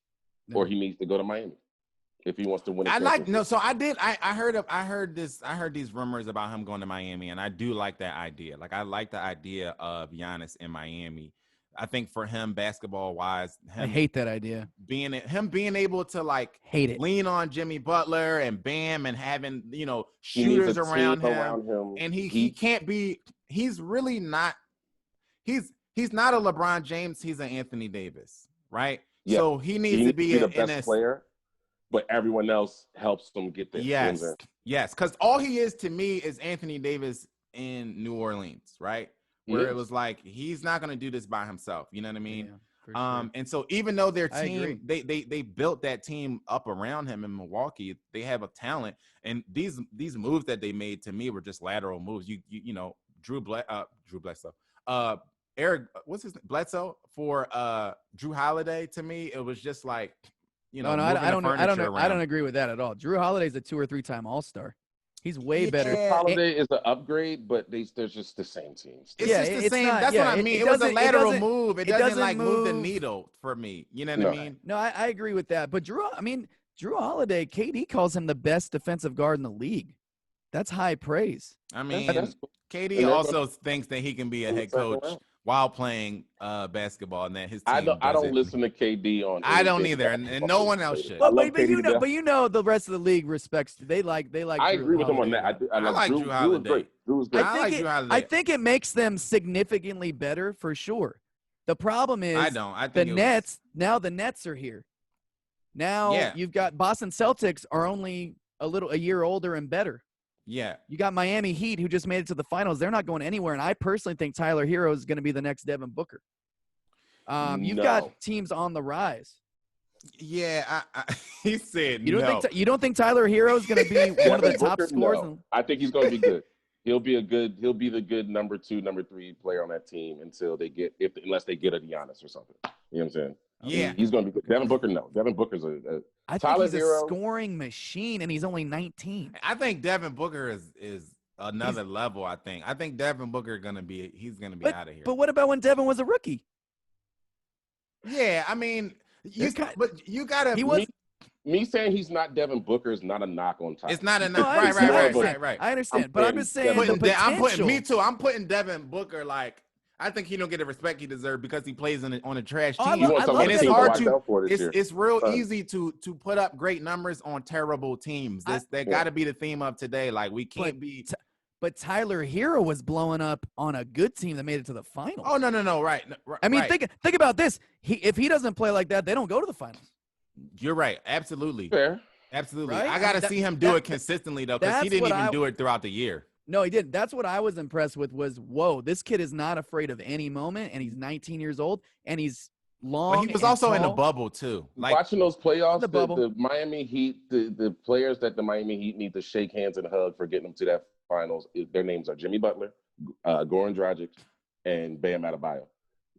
or he needs to go to Miami. If he wants to win, I heard these rumors about him going to Miami, and I do like that idea. Like I like the idea of Giannis in Miami. I think for him, basketball wise, I hate that idea. Being able to lean on Jimmy Butler and Bam and having shooters around him, and he can't be. He's really not. He's not a LeBron James. He's an Anthony Davis, right? Yeah. So he needs to be the best player. But everyone else helps them get there. Yes, because all he is to me is Anthony Davis in New Orleans, right? Where it was like he's not going to do this by himself. You know what I mean? Yeah, sure. And so even though their team, they built that team up around him in Milwaukee, they have a talent, and these moves that they made to me were just lateral moves. You know, Drew Bledsoe, Eric, what's his name? Bledsoe for Drew Holiday. To me, it was just like. I don't agree with that at all. Drew Holiday's a 2 or 3 time All-Star. He's way better. Holiday is an upgrade, but they're just the same teams. It's just the same. That's what I mean. It was a lateral move. It doesn't move the needle for me. You know what I mean? No, I agree with that. But Drew Holiday, KD calls him the best defensive guard in the league. That's high praise. I mean, KD also thinks that he can be a head coach while playing basketball, and that his team I don't listen to KD on. I don't either, and no one else should. But the rest of the league respects. They like. I agree with him on that. I like Drew Holiday. Drew was great. I think it makes them significantly better for sure. The problem is the Nets. Now the Nets are here. Now you've got Boston Celtics are only a year older and better. Yeah. You got Miami Heat who just made it to the finals. They're not going anywhere. And I personally think Tyler Hero is going to be the next Devin Booker. You've got teams on the rise. Yeah. He said you don't think Tyler Hero is going to be one of the top scorers? No. I think he's going to be good. He'll be the good number 2, number 3 player on that team unless they get a Giannis or something. You know what I'm saying? Yeah. He's going to be good. Devin Booker, no. Devin Booker's I think he's a scoring machine, and he's only 19. I think Devin Booker is another level, I think. I think Devin Booker he's going to be out of here. But what about when Devin was a rookie? Yeah, I mean, you got to – Me saying he's not Devin Booker is not a knock on Tyson. It's not a knock. Right. I understand, but I'm just saying the potential. Me too. I'm putting Devin Booker I think he don't get the respect he deserves because he plays on a trash team. And it's hard it's real easy to put up great numbers on terrible teams. That got to be the theme of today. Like we can't be. But Tyler Hero was blowing up on a good team that made it to the finals. Oh no, right. I mean, think about this. If he doesn't play like that, they don't go to the finals. You're right. Absolutely. Fair. Absolutely. Right? I got to see him do it consistently though, because he didn't even do it throughout the year. No, he didn't. That's what I was impressed with was, whoa, this kid is not afraid of any moment, and he's 19 years old, and he's long. But he was also in the bubble too. Like watching those playoffs, the Miami Heat, the players that the Miami Heat need to shake hands and hug for getting them to that finals. Their names are Jimmy Butler, Goran Dragic, and Bam Adebayo.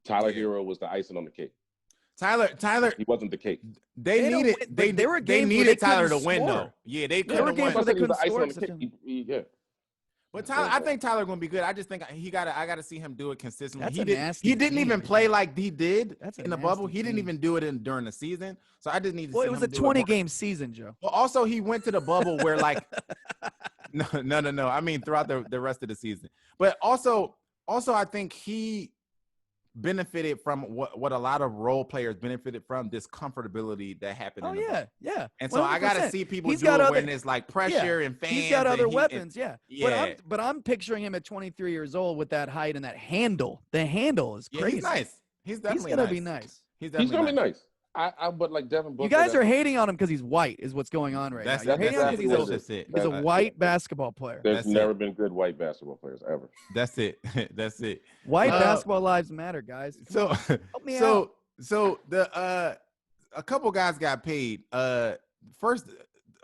Tyler Hero was the icing on the cake. Tyler, he wasn't the cake. They needed Tyler to win though. Yeah, they couldn't win. They couldn't score. Yeah. But Tyler, I think Tyler's gonna be good. I just think I gotta see him do it consistently. He didn't even play like he did in the bubble. He didn't even do it during the season. So I just need to see him. It was a 20-game season, Joe. But also he went to the bubble where like no. I mean throughout the rest of the season. But also I think he benefited from what a lot of role players benefited from, this comfortability that happened. Yeah. And so 100%. I gotta see people do it when there's like pressure and fans. He's got other weapons, But I'm picturing him at 23 years old with that height and that handle. The handle is crazy. He's nice. He's gonna be nice. He's gonna be nice. But like Devin Booker, you guys are hating on him because he's white, is what's going on right now. You're hating on him because he's a white basketball player. There's never been good white basketball players ever. That's it. That's it. White basketball lives matter, guys. So a couple guys got paid. First,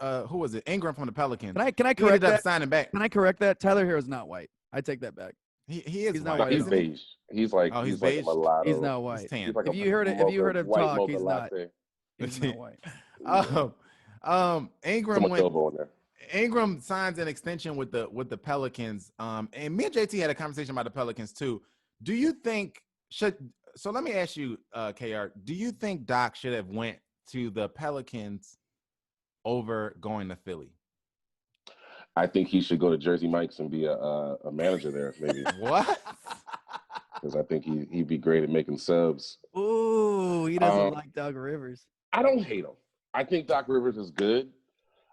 who was it? Ingram from the Pelicans. Can I correct that? Signing back. Can I correct that? Tyler Hero's not white. I take that back. He is not white. white. He's beige. He's like he's like a mulatto. He's not white. He's tan. If you heard him talk, he's not. He's not white. Ingram signs an extension with the Pelicans. And me and JT had a conversation about the Pelicans too. Do you think so let me ask you, KR, do you think Doc should have went to the Pelicans over going to Philly? I think he should go to Jersey Mike's and be a manager there, maybe. What? Because I think he'd be great at making subs. Ooh, he doesn't like Doc Rivers. I don't hate him. I think Doc Rivers is good.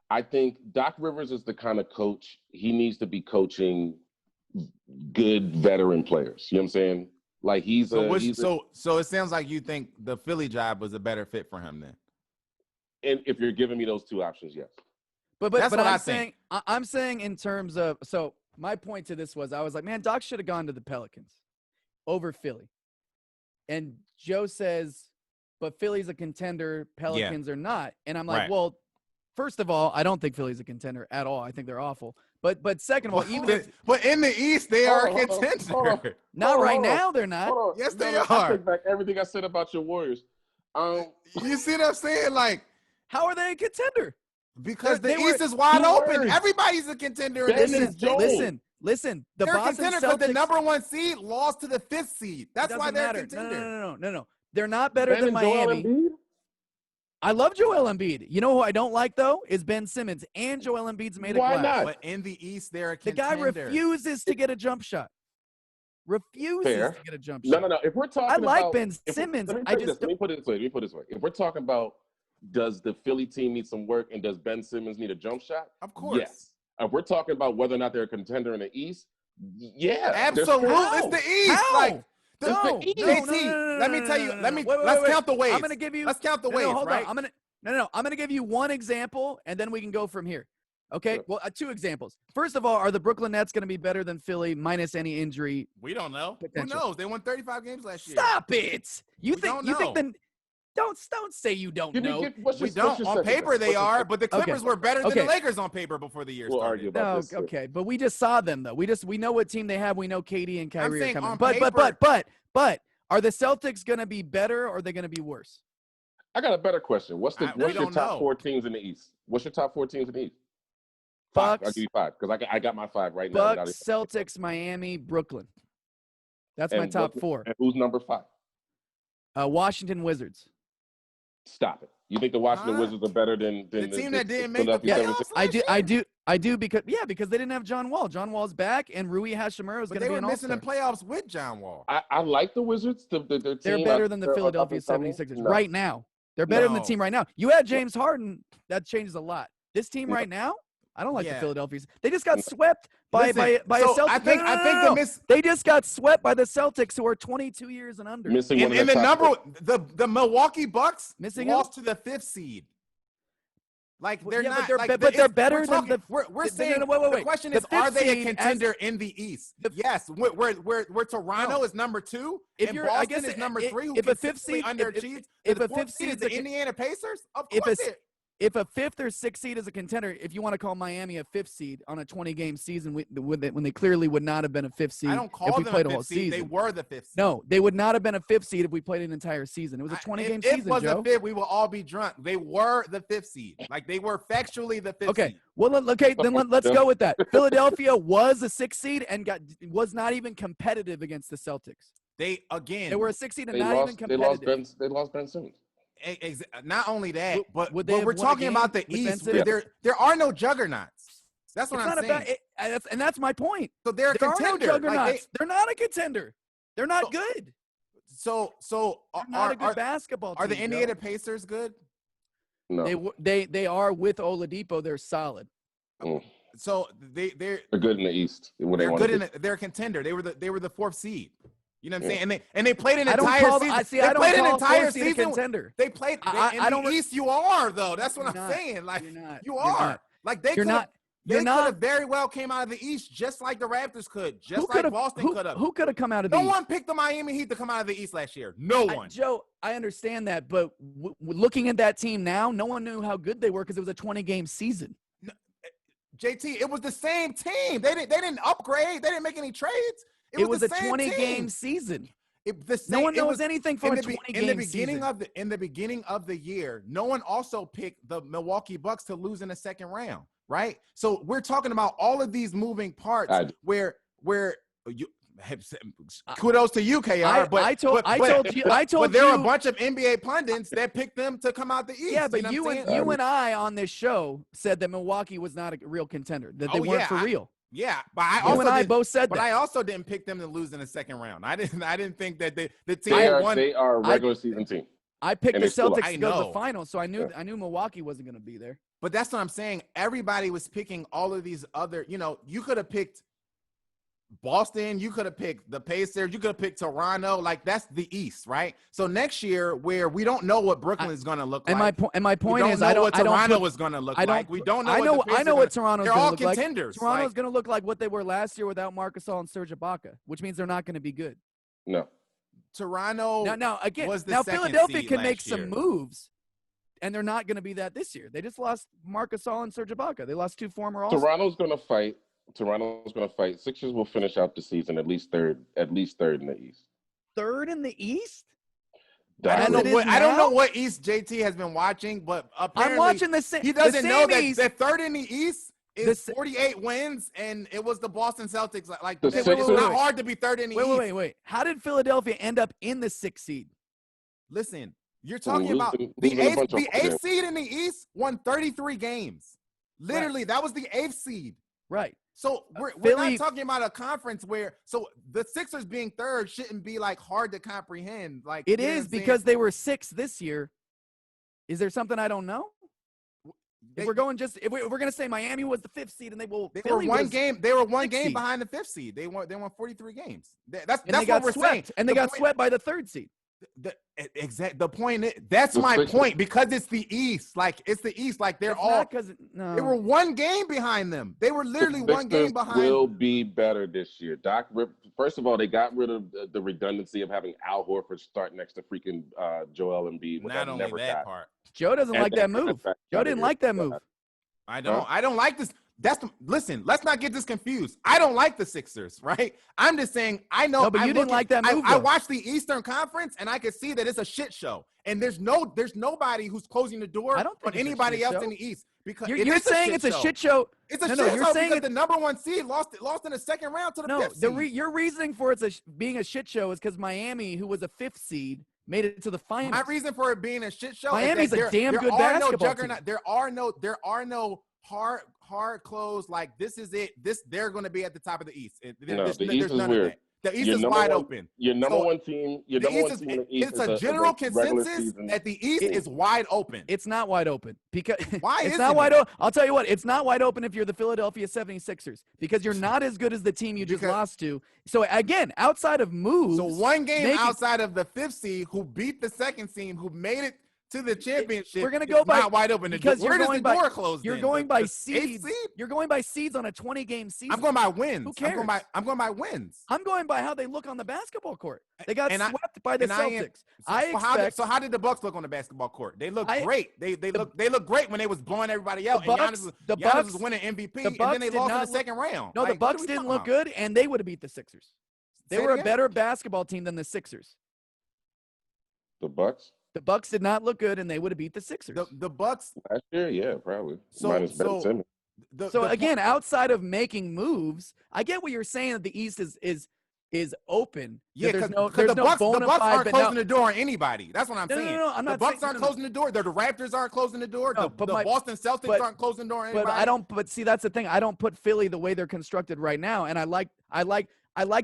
I think Doc Rivers is the kind of coach, he needs to be coaching good veteran players. You know what I'm saying? Like so it sounds like you think the Philly job was a better fit for him then. And if you're giving me those two options, yes. But I'm saying in terms of, so my point to this was, I was like, man, Doc should have gone to the Pelicans over Philly. And Joe says, but Philly's a contender, Pelicans are not. And I'm like, well, first of all, I don't think Philly's a contender at all. I think they're awful. But second of all, but in the East, they are a contender. Not right now, they're not. Yes, they are. I take back everything I said about your Warriors. You see what I'm saying? Like, how are they a contender? Because the East is wide open. Everybody's a contender. Listen. They're a contender because the number 1 seed lost to the 5th seed. That's why they're a contender. No. They're not better than Miami. I love Joel Embiid. You know who I don't like, though, is Ben Simmons. And Joel Embiid's made a class. Why not? But in the East, they're a contender. The guy refuses to get a jump shot. To get a jump shot. No. If we're talking I like Ben Simmons. Let me put it this way. If we're talking about, does the Philly team need some work and does Ben Simmons need a jump shot? Of course. Yes. If we're talking about whether or not they're a contender in the East, yeah. Absolutely. It's the East. How? Like, No, let me tell you. Let's count the waves. I'm going to give you. Let's count the waves, right? I'm going to give you one example, and then we can go from here. Okay? Sure. Well, 2 examples. First of all, are the Brooklyn Nets going to be better than Philly minus any injury? We don't know. Potential? Who knows? They won 35 games last year. Stop it. You think don't say you don't know. We don't. On paper they are, but the Clippers were better than the Lakers on paper before the year started. We'll argue about this. Okay, but we just saw them though. We know what team they have. We know KD and Kyrie are coming. But are the Celtics going to be better or are they going to be worse? I got a better question. What's your top 4 teams in the East? What's your top 4 teams in the East? 5. I'll give you 5 because I got my 5 right now. Bucks, Celtics, Miami, Brooklyn. That's my top 4. And who's number 5? Washington Wizards. Stop it. You think the Washington Wizards are better than the team that didn't make the playoffs? I do because they didn't have John Wall. John Wall's back, and Rui Hashimura is going to be an all-star. They were missing the playoffs with John Wall. I like the Wizards. They're better than the Philadelphia 76ers right now. They're better than the team right now. You had James Harden. That changes a lot. This team right now, I don't like the Philadelphias. They just got swept by a Celtics. They just got swept by the Celtics, who are 22 years and under. The Milwaukee Bucks lost to the 5th seed. Like they're not. But they're better than the. We're saying. Wait. The question is, are they a contender in the East? Yes. Where Toronto is number 2, and Boston is number 3, who consistently underachieves. If a fifth seed is the Indiana Pacers, of course. If a 5th or 6th seed is a contender, if you want to call Miami a 5th seed on a 20-game season, when they clearly would not have been a 5th seed, I don't call them a 5th seed. They were the 5th seed. No, they would not have been a 5th seed if we played an entire season. It was a 20-game season. If it was a 5th, we will all be drunk. They were the 5th seed. Like they were factually the 5th seed. Okay. Well, then let's go with that. Philadelphia was a 6th seed and was not even competitive against the Celtics. They were a 6th seed and not even competitive. They lost Ben Simmons. Not only that, but we're talking about the East. There are no juggernauts. That's what I'm saying. And that's my point. So they're a contender. No juggernauts. They're not a contender. They're not good. So not a good basketball team. Are the Indiana Pacers good? No. They are with Oladipo. They're solid. So they're good in the East. They're a contender. They were the 4th seed. You know what I'm saying? And they played an entire season. They played an entire season. Contender. They played in the East. You are though. That's what I'm saying. Like you are. Like they could have very well came out of the East just like the Raptors could, like Boston could have. Who could have come out of the East? No one picked the Miami Heat to come out of the East last year. No one. Joe, I understand that, but looking at that team now, no one knew how good they were because it was a 20-game season. JT, it was the same team. They didn't upgrade. They didn't make any trades. It was a 20-game season. No one knows anything from a 20-game season. In the beginning of the year, no one also picked the Milwaukee Bucks to lose in the second round, right? So we're talking about all of these moving parts where you kudos to you, KR. But there are a bunch of NBA pundits that picked them to come out the East. Yeah, but you and I on this show said that Milwaukee was not a real contender, that they weren't for real. Yeah, but I both said that. But I also didn't pick them to lose in the second round. I didn't think that the team won. They are a regular season team. I picked the Celtics to go to the finals, so I knew Milwaukee wasn't going to be there. But that's what I'm saying. Everybody was picking all of these other. You could have picked Boston, you could have picked the Pacers, you could have picked Toronto. Like that's the East, right? So next year, where we don't know what Brooklyn is going to look like, and my point is, I don't know what Toronto is going to look like. We don't know. I know what Toronto's going to look like. They're all contenders. Toronto's going to look like what they were last year without Marc Gasol and Serge Ibaka, which means they're not going to be good. No. Toronto. Now Philadelphia can make some moves, and they're not going to be that this year. They just lost Marc Gasol and Serge Ibaka. They lost 2 former All-Stars. Toronto's going to fight. Sixers will finish out the season at least third in the East. Third in the East? I don't know what East JT has been watching, but apparently I'm watching the same. He doesn't know that third in the East is 48 wins, and it was the Boston Celtics. Like it's not hard to be third in the East. Wait. How did Philadelphia end up in the 6th seed? Listen, you're talking about the 8th seed in the East won 33 games. Literally, that was the 8th seed. Right. So we're not talking about a conference where the Sixers being third shouldn't be like hard to comprehend. Like it is because they were 6th this year. Is there something I don't know? If we're going to say Miami was the 5th seed and they were one game behind the 5th seed. They won 43 games. That's what we're saying. And they got swept by the 3rd seed. The point is, that's my point, because it's the East. Like it's the East. Like they were one game behind them. They were literally one game behind. Will be better this year. First of all, they got rid of the redundancy of having Al Horford start next to freaking Joel Embiid. Not only that part. Joe doesn't like that move. Joe didn't like that move. I don't like this. Listen, let's not get this confused. I don't like the Sixers, right? I'm just saying I know. No, but you didn't like that move. I watched the Eastern Conference and I could see that it's a shit show. And there's nobody who's closing the door on anybody else in the East. Because you're saying it's a shit show. It's a shit show. You're saying the number 1 seed lost in the second round to the 5th seed. Your reasoning for it being a shit show is because Miami, who was a 5th seed, made it to the finals. My reason for it being a shit show. Miami's a damn good basketball team. There are no hard close, like this is it. They're going to be at the top of the East. The East is weird. The East is wide open. Your number one team. Your number one team in the East. It's a general consensus that the East is wide open. It's not wide open because why it's not wide open. I'll tell you what. It's not wide open if you're the Philadelphia 76ers because you're not as good as the team you just lost to. So again, outside of moves, one game outside of the 5th seed who beat the 2nd seed, who made it to the championship. We're gonna go by not wide open because where does the door close? You're going by seeds. You're going by seeds on a 20-game season. I'm going by wins. Who cares? I'm going by wins. I'm going by how they look on the basketball court. They got swept by the Celtics. How did the Bucks look on the basketball court? They look great. They look great when they was blowing everybody out. Giannis was winning MVP, and then they lost in the second round. No, the Bucks didn't look good, and they would have beat the Sixers. They were a better basketball team than the Sixers. The Bucks? The Bucks did not look good, and they would have beat the Sixers. The Bucks last year, yeah, probably. Minus Ben Simmons. Again, outside of making moves, I get what you're saying that the East is open. Yeah, because the Bucks aren't closing the door on anybody. That's what I'm saying. No, I'm not. The Bucks aren't closing the door. The Raptors aren't closing the door. The Boston Celtics aren't closing the door on anybody. But see, that's the thing. I don't put Philly the way they're constructed right now, and I like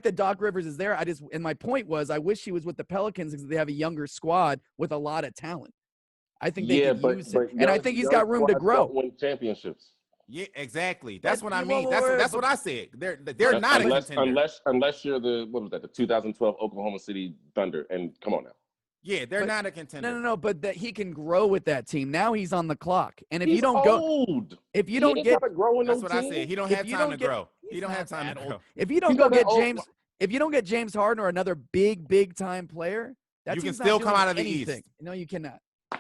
that Doc Rivers is there. And my point was, I wish he was with the Pelicans because they have a younger squad with a lot of talent. I think they could use it, and I think he's got room to grow. Win championships. Yeah, exactly. That's what I mean. That's what I said. They're not unless you're the 2012 Oklahoma City Thunder, and come on now. Yeah, they're not a contender. No, but that he can grow with that team. Now he's on the clock, and if he's you don't old. go, if you don't get, that's what I said. He don't have time to grow. He don't have time to grow. If you don't go get James, if you don't get James Harden or another big time player, you can still come out of the East. No, you cannot.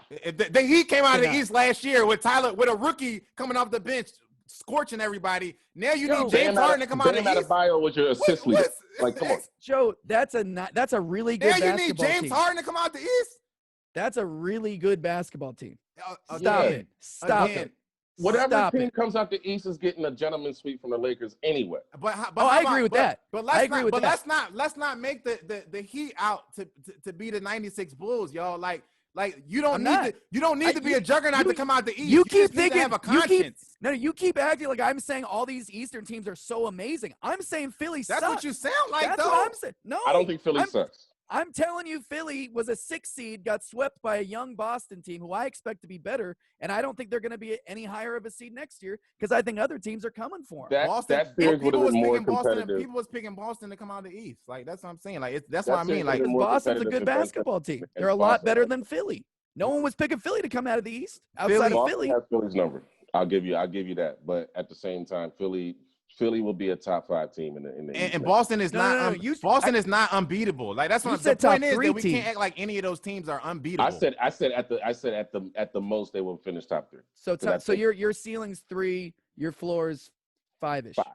The Heat came out of the East last year with a rookie coming off the bench, scorching everybody. Now you need James Harden to come out of the East. Bio with your assist leader. Like, come on, Joe. That's a really good. Now you need James Harden to come out the East. That's a really good basketball team. Stop it. Whatever team comes out the East is getting a gentleman's sweep from the Lakers anyway. But I agree with that. But let's not make the Heat out to be the '96 Bulls, y'all. Like you don't need to be a juggernaut to come out the East. You keep thinking have a conscience. You keep acting like I'm saying all these Eastern teams are so amazing. I'm saying Philly sucks. That's what you sound like. That's what I'm saying. No, I don't think Philly sucks. I'm telling you, Philly was a 6 seed, got swept by a young Boston team who I expect to be better, and I don't think they're going to be any higher of a seed next year because I think other teams are coming for them. That series would have been more competitive. People was picking Boston to come out of the East. Like, that's what I'm saying. Like, that's what I mean. Like, Boston's a good basketball team. They're a lot better than Philly. No one was picking Philly to come out of the East outside of Philly. Has Philly's number. I'll give you that. But at the same time, Philly will be a top 5 team in the and Boston is Boston is not unbeatable. Like, that's what I'm saying. The point is that we can't act like any of those teams are unbeatable. I said at the most they will finish top 3. So your ceiling's 3, your floor's 5-ish. 5.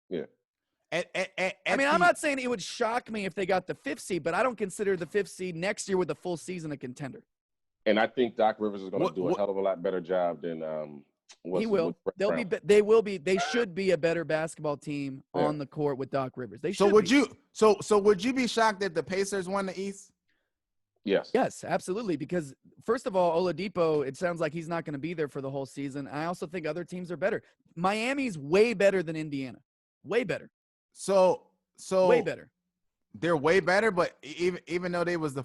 Yeah. I'm not saying it would shock me if they got the 5th seed, but I don't consider the 5th seed next year with a full season a contender. And I think Doc Rivers is going to do a hell of a lot better job than he will. They should be a better basketball team on the court with Doc Rivers. They should. Would you be shocked that the Pacers won the East? Yes. Yes, absolutely. Because first of all, Oladipo, it sounds like he's not going to be there for the whole season. I also think other teams are better. Miami's way better than Indiana. Way better. So way better. They're way better, but even though they was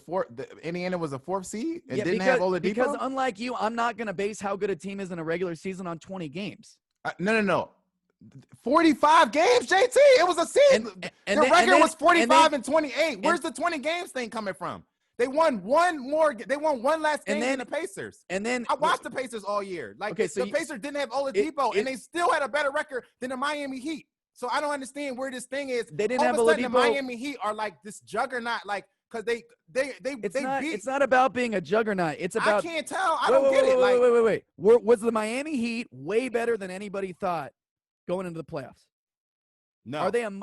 Indiana was the 4th seed and didn't have Oladipo? Because unlike you, I'm not going to base how good a team is in a regular season on 20 games. No. 45 games, JT. It was a season. Their record was 45 and 28. Where's the 20 games thing coming from? They won one last game than the Pacers. And then I watched the Pacers all year. Like, the Pacers didn't have Oladipo, and they still had a better record than the Miami Heat. So I don't understand where this thing is. They didn't have Oladipo. The Miami Heat are like this juggernaut, like, because they It's not about being a juggernaut. It's about. I can't tell. I don't get it. Wait. Was the Miami Heat way better than anybody thought going into the playoffs? No.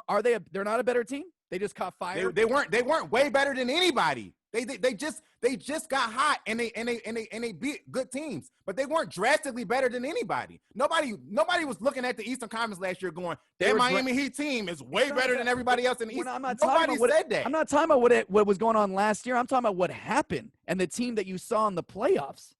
Are they? They're not a better team. They just caught fire. They weren't way better than anybody. They just got hot and they beat good teams, but they weren't drastically better than anybody. Nobody was looking at the Eastern Conference last year going, that Miami Heat team is way better than everybody else in the East. Nobody said that. I'm not talking about what was going on last year. I'm talking about what happened and the team that you saw in the playoffs.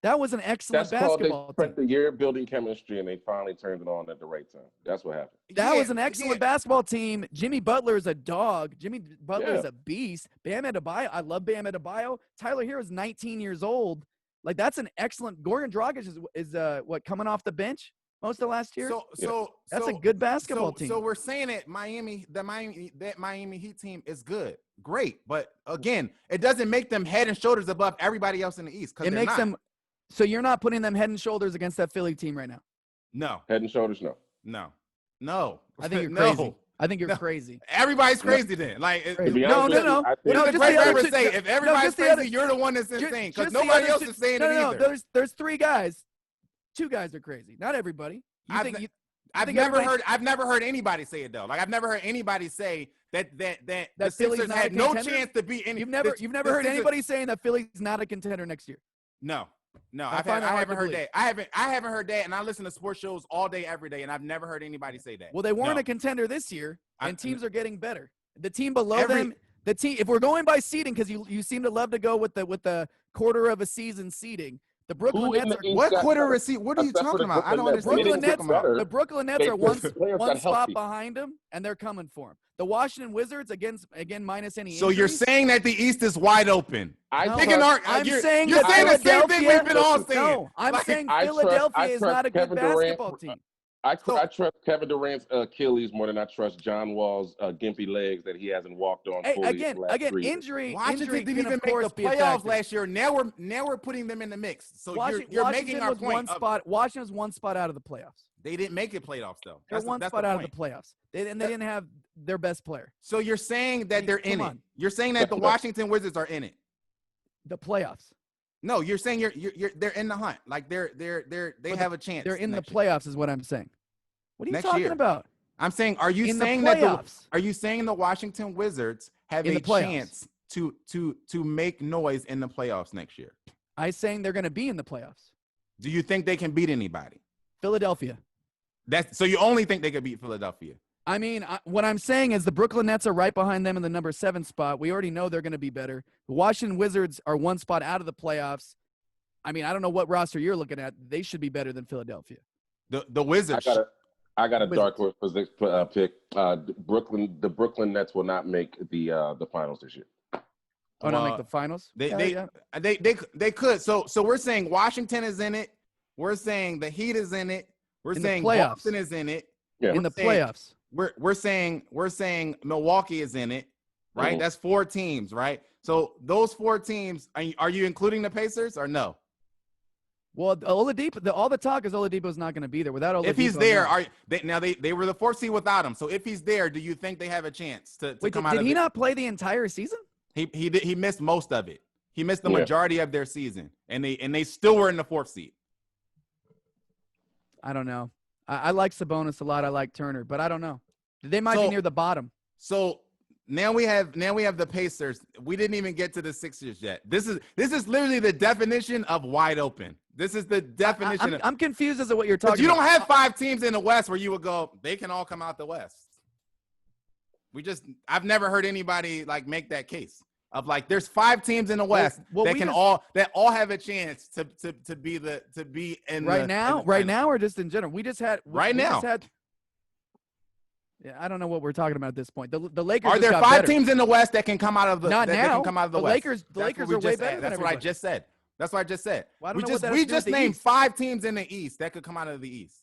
That was an excellent basketball team. The year building chemistry, and they finally turned it on at the right time. That's what happened. That was an excellent basketball team. Jimmy Butler is a dog. Jimmy Butler is a beast. Bam Adebayo, I love Bam Adebayo. Tyler Hero is 19 years old. Like, that's an excellent. Goran Dragic is coming off the bench. most of last year? That's a so good basketball team. So we're saying that Miami Heat team is good, great, but again, it doesn't make them head and shoulders above everybody else in the East. It makes them. So you're not putting them head and shoulders against that Philly team right now. No. Head and shoulders, no. I think you're crazy. I think you're crazy. Everybody's crazy then. Like, no. What does the great rapper say? If everybody's crazy, you're the one that's insane. Because nobody else is saying it either. No, there's 3 guys. 2 guys are crazy. Not everybody. I've never heard anybody say it though. Like I've never heard anybody say that the Sixers had no chance to beat any. You've never heard anybody saying that Philly's not a contender next year. No, I haven't heard that. I haven't heard that, and I listen to sports shows all day, every day, and I've never heard anybody say that. Well, they weren't a contender this year, and teams are getting better. The team below them, if we're going by seeding, because you seem to love to go with the quarter of a season seeding. The Brooklyn Nets are what quarter of a season? What are you talking about? I don't understand. The Brooklyn Nets are one spot behind them, and they're coming for them. The Washington Wizards, again minus any injuries. So you're saying that the East is wide open? I'm saying the same thing we've been all saying. No, I'm saying Philadelphia is not a good basketball team. I trust Kevin Durant's Achilles more than I trust John Wall's gimpy legs that he hasn't walked on fully. Again, injury. Washington didn't even make the playoffs last year. Now we're putting them in the mix. So you're making our point. Washington's one spot out of the playoffs. They didn't make it playoffs though. They're one spot out of the playoffs. They didn't have their best player. So you're saying that they're in it. You're saying that the Washington Wizards are in it. The playoffs. No, you're saying they're in the hunt. Like they have a chance. They're in the playoffs is what I'm saying. What are you talking about? I'm saying, are you saying the Washington Wizards have a chance to make noise in the playoffs next year? I'm saying they're going to be in the playoffs. Do you think they can beat anybody? Philadelphia. So you only think they could beat Philadelphia? I mean, what I'm saying is the Brooklyn Nets are right behind them in the number 7 spot. We already know they're going to be better. The Washington Wizards are one spot out of the playoffs. I mean, I don't know what roster you're looking at. They should be better than Philadelphia. The Wizards. I got a dark horse pick. The Brooklyn Nets will not make the finals this year. Not make the finals? They could. So we're saying Washington is in it. We're saying the Heat is in it. We're saying Boston is in it. Yeah. In the playoffs. We're saying Milwaukee is in it, right? Mm-hmm. That's 4 teams, right? So those 4 teams, are you including the Pacers or no? Well, Oladipo, all the talk is Oladipo's not going to be there. Without Oladipo, if he's there, they were the 4th seed without him. So if he's there, do you think they have a chance to come out of it? Did he not play the entire season? He missed most of it. He missed the majority of their season, and they still were in the 4th seed. I don't know. I like Sabonis a lot. I like Turner, but I don't know. They might be near the bottom. So now we have the Pacers. We didn't even get to the Sixers yet. This is literally the definition of wide open. This is the definition. I'm confused as to what you're talking about. You don't have 5 teams in the West where you would go, they can all come out the West. I've never heard anybody like make that case of like there's 5 teams in the West that all have a chance to be in right now or just in general. Yeah, I don't know what we're talking about at this point. The Lakers are there 5 teams in the West that can come out of the not now. Can come out of the West? The Lakers are way better. That's what I just said. That's what I just said. Well, we just named 5 teams in the East that could come out of the East.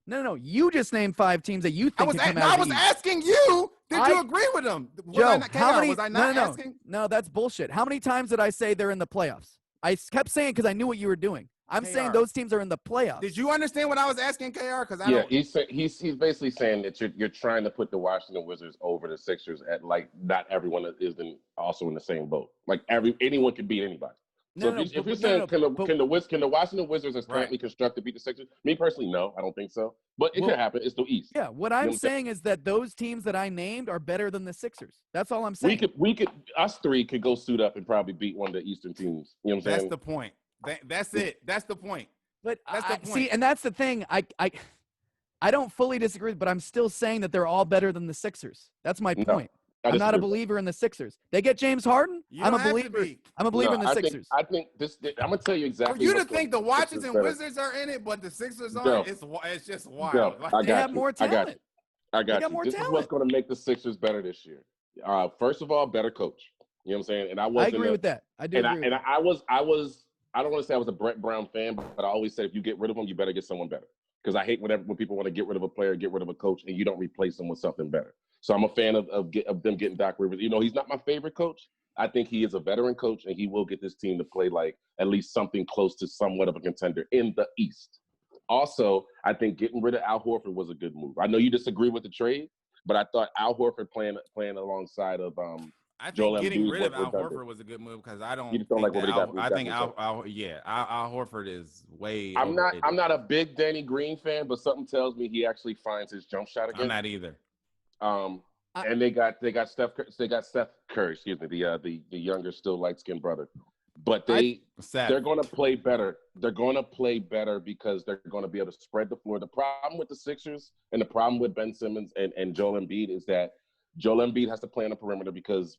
No. You just named 5 teams that you think can come out of the East. I was asking you. Did you agree with them? Joe, was I not asking? No, that's bullshit. How many times did I say they're in the playoffs? I kept saying because I knew what you were doing. I'm saying those teams are in the playoffs. Did you understand what I was asking, KR? Because he's basically saying that you're trying to put the Washington Wizards over the Sixers at like not everyone is also in the same boat. Like anyone can beat anybody. So if you're saying can the Washington Wizards as currently constructed beat the Sixers? Me personally, no, I don't think so. But it could happen. It's the East. Yeah, what I'm saying is that those teams that I named are better than the Sixers. That's all I'm saying. We could us 3 could go suit up and probably beat one of the Eastern teams. You know what I'm saying? That's the point. That's it. That's the point. But see, and that's the thing. I don't fully disagree, but I'm still saying that they're all better than the Sixers. That's my point. I'm not a believer in the Sixers. They get James Harden. I'm a believer. I'm a believer in the Sixers. I think this. I'm gonna tell you exactly. For you to think the Washington Wizards are in it, but the Sixers aren't, it's just wild. They have more talent. I got you. This is what's gonna make the Sixers better this year. First of all, better coach. You know what I'm saying? And I agree with that. I do. And I was. I don't want to say I was a Brett Brown fan, but I always said if you get rid of him, you better get someone better. because I hate when people want to get rid of a player, get rid of a coach, and you don't replace them with something better. So I'm a fan of them getting Doc Rivers. You know, he's not my favorite coach. I think he is a veteran coach, and he will get this team to play like at least something close to somewhat of a contender in the East. Also, I think getting rid of Al Horford was a good move. I know you disagree with the trade, but I thought Al Horford playing alongside of I think Joel getting Embiid rid of Al redundant. Horford was a good move because I don't. You just don't like what he got. I think Al Horford is way. I'm not a big Danny Green fan, but something tells me he actually finds his jump shot again. I'm not either. And they got Steph Curry, excuse me, the younger, still light-skinned brother. But they're going to play better. They're going to play better because they're going to be able to spread the floor. The problem with the Sixers and the problem with Ben Simmons and Joel Embiid is that Joel Embiid has to play on the perimeter because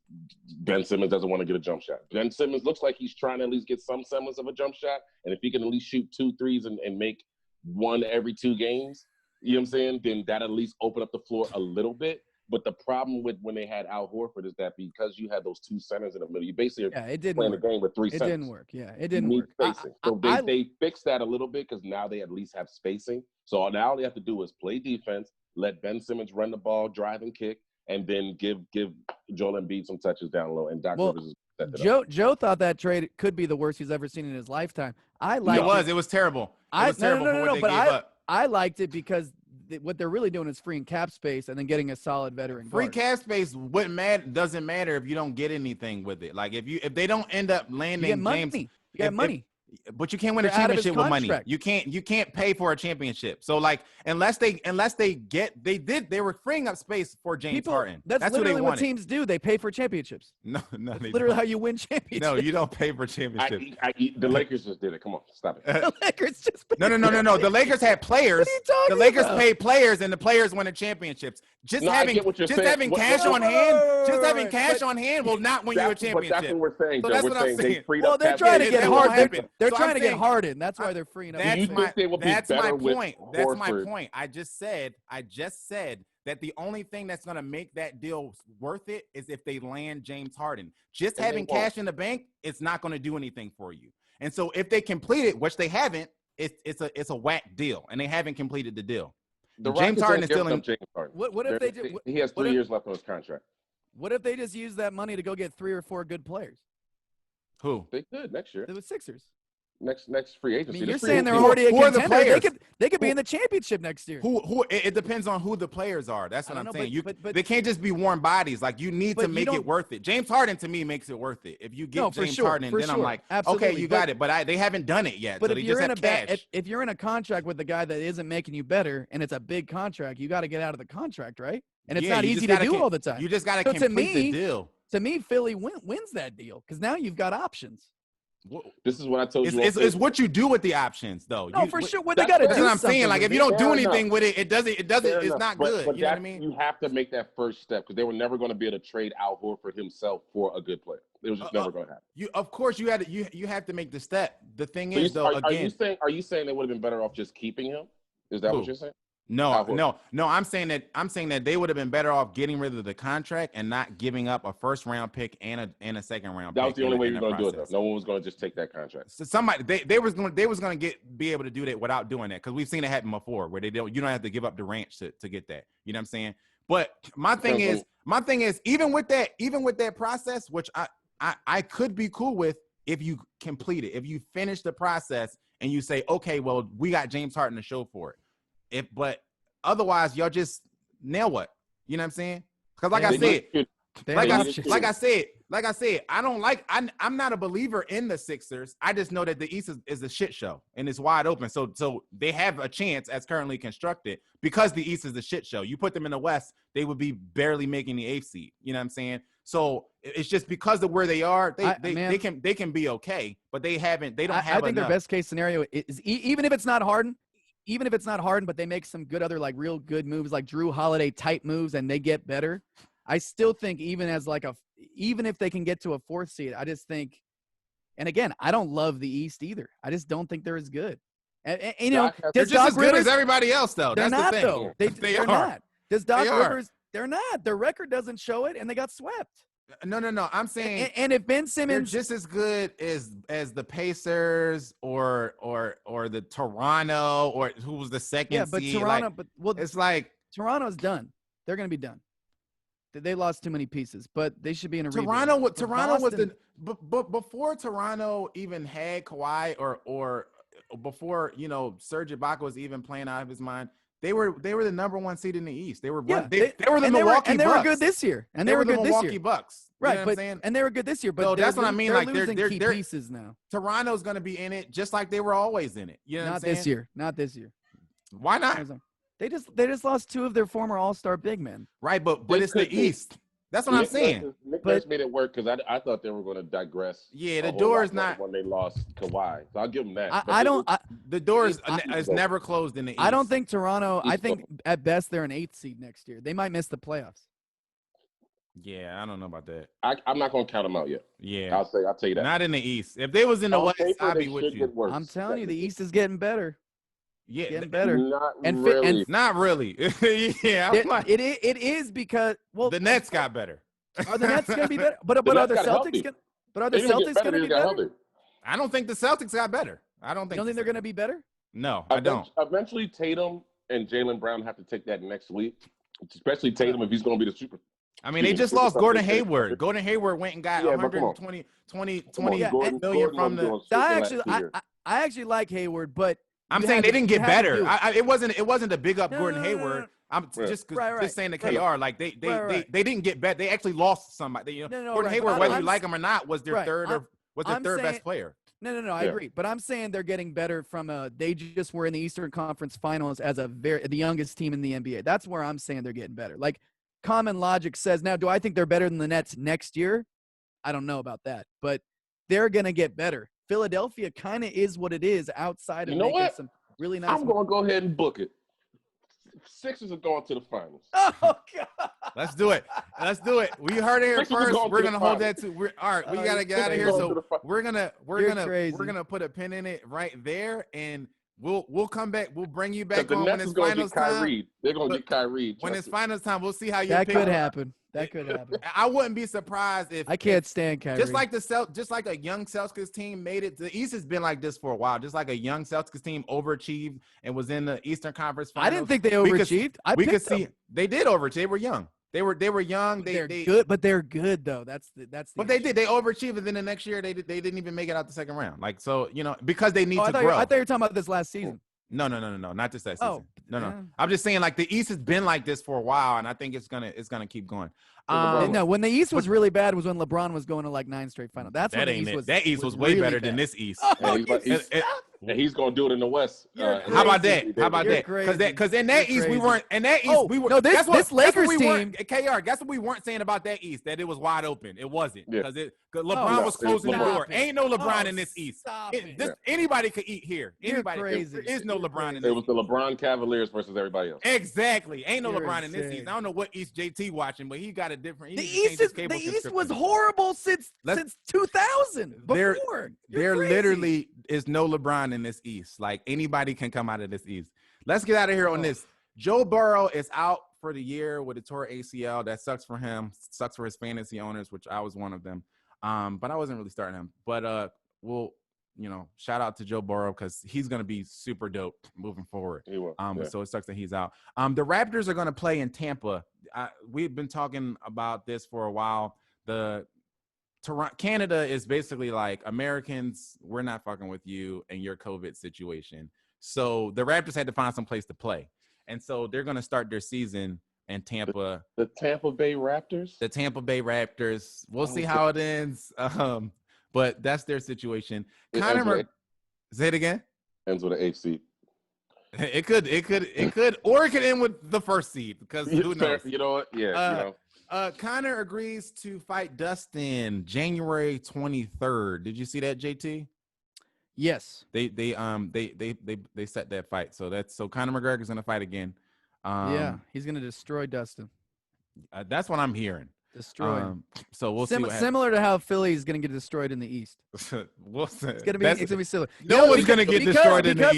Ben Simmons doesn't want to get a jump shot. Ben Simmons looks like he's trying to at least get some semblance of a jump shot. And if he can at least shoot 2 threes and make one every 2 games, you know what I'm saying, then that at least open up the floor a little bit. But the problem with when they had Al Horford is that because you had those 2 centers in the middle, you basically are playing the game with 3 centers. It didn't work. Yeah, it didn't work. Spacing. So they fixed that a little bit because now they at least have spacing. So now all they have to do is play defense, let Ben Simmons run the ball, drive and kick, and then give Joel Embiid some touches down low. And Doc Rivers is Joe thought that trade could be the worst he's ever seen in his lifetime. It was terrible. It was terrible. But I liked it because what they're really doing is freeing cap space and then getting a solid veteran guard. Free cap space doesn't matter if you don't get anything with it. Like if they don't end up landing James, you get money. But you can't win a championship with money. You can't pay for a championship. So like unless they were freeing up space for James Harden. That's literally what teams do. They pay for championships. No, that's literally how you win championships. No, you don't pay for championships. The Lakers just did it. Come on, stop it. The Lakers just No. The Lakers had players. The Lakers paid players, and the players won the championships. Having cash on hand will not win you a championship. But that's what we're saying. So that's what I'm saying. Well, they're trying to get Harden. They're trying to get Harden. That's why they're freeing up. That's my point. That's my point. I just said that the only thing that's going to make that deal worth it is if they land James Harden. Just having cash in the bank, it's not going to do anything for you. And so if they complete it, which they haven't, it's a whack deal, and they haven't completed the deal. James Harden is still in. What if they do? He has 3 years left on his contract. What if they just use that money to go get 3 or 4 good players? Who? They could next year. The Sixers. Next free agency. I mean, you're saying they're already a contender. They could be in the championship next year. It depends on who the players are. That's what I'm saying. They can't just be warm bodies. Like you need to make it worth it. James Harden to me makes it worth it. If you get James Harden, then I'm like, absolutely. Okay, you got it. But they haven't done it yet. But so if you're in a contract with the guy that isn't making you better, and it's a big contract, you got to get out of the contract, right? And it's not easy to do all the time. You just got to complete the deal. To me, Philly wins that deal because now you've got options. This is what I told you. It's what you do with the options, though. No, for sure. What they got to do. That's what I'm saying. Like if you don't do anything with it, it doesn't. It's not good. But you know what I mean? You have to make that first step because they were never going to be able to trade Al Horford himself for a good player. It was just never going to happen. Of course, you have to make the step. The thing is, though, again, are you saying they would have been better off just keeping him? Is that what you're saying? No. I'm saying that they would have been better off getting rid of the contract and not giving up a first-round pick and a second-round pick. That was the only way you were going to do it, though. No one was going to just take that contract. So somebody they was going to be able to do that without doing that because we've seen it happen before where you don't have to give up the ranch to get that. You know what I'm saying? But my thing is even with that process, which I could be cool with if you complete it, if you finish the process and you say, okay, well, we got James Harden to show for it. But otherwise, y'all just nail what? You know what I'm saying? Because like I said, I'm not a believer in the Sixers. I just know that the East is a shit show and it's wide open. So they have a chance as currently constructed because the East is a shit show. You put them in the West, they would be barely making the 8th seed. You know what I'm saying? So it's just because of where they are, they can be okay, but they don't have I think their best case scenario is even if it's not Harden, but they make some good other like real good moves like Drew Holiday type moves and they get better. I still think even if they can get to a 4th seed, I just think, and again, I don't love the East either. I just don't think they're as good. And you know, they're just as good as everybody else though. They're That's not the thing. though. They're not. Does Doc Rivers? They're not. Their record doesn't show it, and they got swept. No. I'm saying, and if Ben Simmons just as good as the Pacers or the Toronto or who was the second but seed. Toronto, it's like Toronto's done. They're going to be done. They lost too many pieces, but they should be in a Toronto. rebuild. Toronto was but before Toronto even had Kawhi or before Serge Ibaka was even playing out of his mind. They were the number one seed in the East. They were they were the Milwaukee Bucks. And they were good this year. And they were the Milwaukee Bucks. Right, what I'm saying? And they were good this year. But so that's what I mean. They're Like losing they're key pieces now. Toronto's going to be in it just like they were always in it. You know what I'm saying? Not this year. Why not? They just lost two of their former All-Star big men. Right, but it's the East. That's what I'm saying. Nick Nurse made it work because I thought they were going to digress. Yeah, the door is not when they lost Kawhi. So I'll give them that. The door is never closed in the East. I don't think Toronto. I think at best they're an 8th seed next year. They might miss the playoffs. Yeah, I don't know about that. I'm not going to count them out yet. Yeah, I'll tell you that. Not in the East. If they was in the West, I'd be with you. I'm telling you, the East is getting better. Yeah, getting better. Not really. Yeah, it is because the Nets got better. Are the Nets going to be better? But are the Celtics going? But are the Celtics going to be better? I don't think the Celtics got better. I don't think. You don't think they're going to be better? No, I don't. Eventually, Tatum and Jaylen Brown have to take that next week, especially Tatum if he's going to be the super. I mean, they just lost Gordon Hayward. Gordon Hayward went and got 120 million from the. I actually like Hayward, but I'm saying they didn't get better. It wasn't a big up Gordon Hayward. I'm just saying to KR, like they didn't get better. They actually lost somebody. Gordon Hayward, whether you like him or not, was their third best player. No, I agree. But I'm saying they're getting better from they just were in the Eastern Conference Finals as the youngest team in the NBA. That's where I'm saying they're getting better. Like common logic says, now do I think they're better than the Nets next year? I don't know about that, but they're going to get better. Philadelphia kind of is what it is outside of making some really nice. I'm going to go ahead and book it. Sixers are going to the finals. Oh God! Let's do it. We heard it here first. We're gonna hold that too. All right, we gotta get out of here. So we're gonna put a pin in it right there, and we'll come back. We'll bring you back on when it's finals time. They're gonna get Kyrie. When it's finals time, we'll see how you. That could happen. I wouldn't be surprised if I can't stand Kyrie. Just like a young Celtics team made it. The East has been like this for a while. Just like a young Celtics team overachieved and was in the Eastern Conference Finals. I didn't think they overachieved. We could see they did overachieve. They were young. They were young. They're good, but they're good though. That's but they did. They overachieved, and then the next year they didn't even make it out the second round. Like so, because they need to grow. I thought you were talking about this last season. No, not just that season. No. I'm just saying like the East has been like this for a while, and I think it's gonna keep going. No, when the East was really bad was when LeBron was going to like 9 straight finals. That's when the East was. That East was way really better bad. than this East. And he's gonna do it in the West. How about that? Because in that East we weren't. In that East we were. No, this Lakers team. KR, guess what we weren't saying about that East? That it was wide open. It wasn't because LeBron was closing the door. Ain't no LeBron in this East. Anybody could eat here. Anybody. There is no LeBron in this. It was the LeBron Cavaliers versus everybody else. Exactly. Ain't no LeBron in this East. I don't know what East JT watching, but he got a different. The East was horrible since 2000. There literally is no LeBron in this East. Like anybody can come out of this East. Let's get out of here on this. Joe Burrow is out for the year with a torn ACL. That sucks for him. Sucks for his fantasy owners, which I was one of them. But I wasn't really starting him. But we'll shout out to Joe Burrow because he's going to be super dope moving forward. He will. So it sucks that he's out. The Raptors are going to play in Tampa. We've been talking about this for a while. Canada is basically like Americans, we're not fucking with you and your COVID situation. So the Raptors had to find some place to play. And so they're going to start their season in Tampa. The Tampa Bay Raptors? The Tampa Bay Raptors. We'll see how it ends. But that's their situation. Say it again? Ends with an 8th seed. It could, or it could end with the 1st seed because who knows? You know what? Yeah, Connor agrees to fight Dustin January 23rd. Did you see that, JT? Yes. They set that fight. So Conor McGregor's gonna fight again. He's gonna destroy Dustin. That's what I'm hearing. Destroy. So we'll see. Similar to how Philly is gonna get destroyed in the East. We'll see. It's gonna be similar. No one's gonna get destroyed in the East.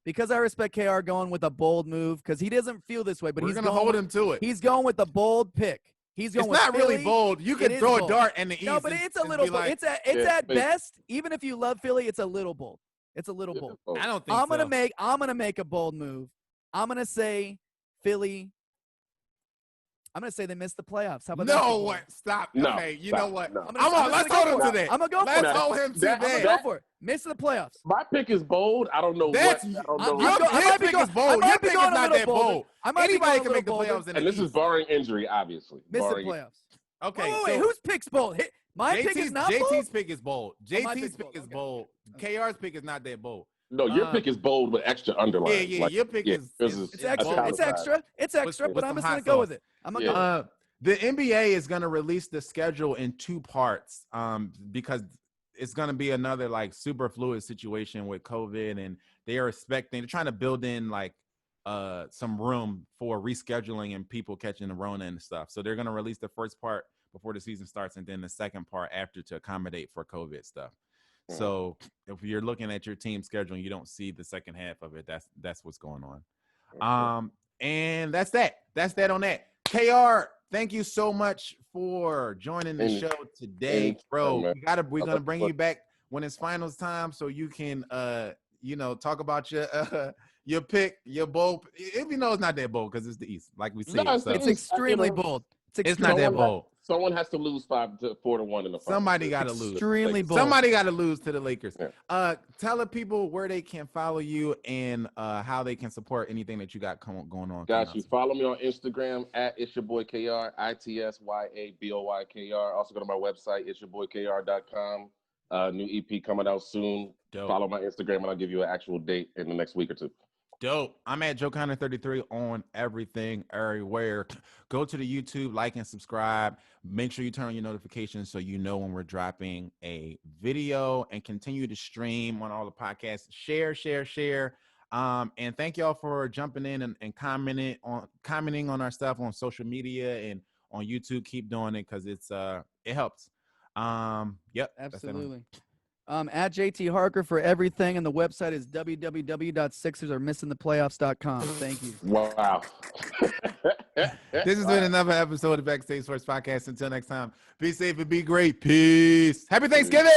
Because I respect KR going with a bold move because he doesn't feel this way, but we're going to hold him to it. He's going with the bold pick. He's going it's with not Philly. really bold. You could throw a dart in the East. No, but it's a little bold. It's at best, even if you love Philly, it's a little bold. It's a little bold. I don't think I'm gonna make a bold move. I'm gonna say Philly. I'm gonna say they missed the playoffs. How about that? No, what? Stop. No, okay, you stop, know what? no. Let's hold him to that. I'm gonna go for it. Let's hold him to that. I'm gonna go for it. Miss the playoffs. My pick is bold. I don't know That's, what. I don't know. His pick is bold. Your pick is not that bold. Anybody can make the playoffs in the And this East. is barring injury, obviously. Miss the playoffs. Okay. Wait, whose pick's bold? My pick is not bold? JT's pick is bold. JT's pick is bold. KR's pick is not that bold. No, your pick is bold with extra underline. Yeah, your pick is it's extra. It's extra, but I'm just going to go with it. I'm going to go. The NBA is going to release the schedule in 2 parts because it's going to be another like super fluid situation with COVID, and they're trying to build in like some room for rescheduling and people catching the Rona and stuff. So they're going to release the first part before the season starts, and then the second part after to accommodate for COVID stuff. So if you're looking at your team schedule and you don't see the second half of it, that's what's going on. And that's that. That's that on that. KR, thank you so much for joining the show today, bro. We're gonna bring you back when it's finals time so you can talk about your pick, your bold. If you know it's not that bold because it's the East, like we see. It's extremely bold. It's not that bold. Someone has to lose 4-1 in the finals. Somebody got to lose. Extremely bold. Somebody got to lose to the Lakers. Yeah. Tell the people where they can follow you and how they can support anything that you got going on. Got you. Follow me on Instagram at It's Your Boy KR, ITSYABOYKR. Also go to my website, itsyourboykr.com. New EP coming out soon. Dope. Follow my Instagram and I'll give you an actual date in the next week or 2. Dope. I'm at Joe Connor 33 on everything, everywhere. Go to the YouTube, like and subscribe. Make sure you turn on your notifications so you know when we're dropping a video, and continue to stream on all the podcasts. Share. And thank y'all for jumping in and commenting on our stuff on social media and on YouTube. Keep doing it because it helps. Yep. Absolutely. At JT Harker for everything, and the website is www.sixersaremissingtheplayoffs.com. Thank you. Wow. This has been another episode of Backstage Sports Podcast. Until next time, be safe and be great. Peace. Happy Thanksgiving.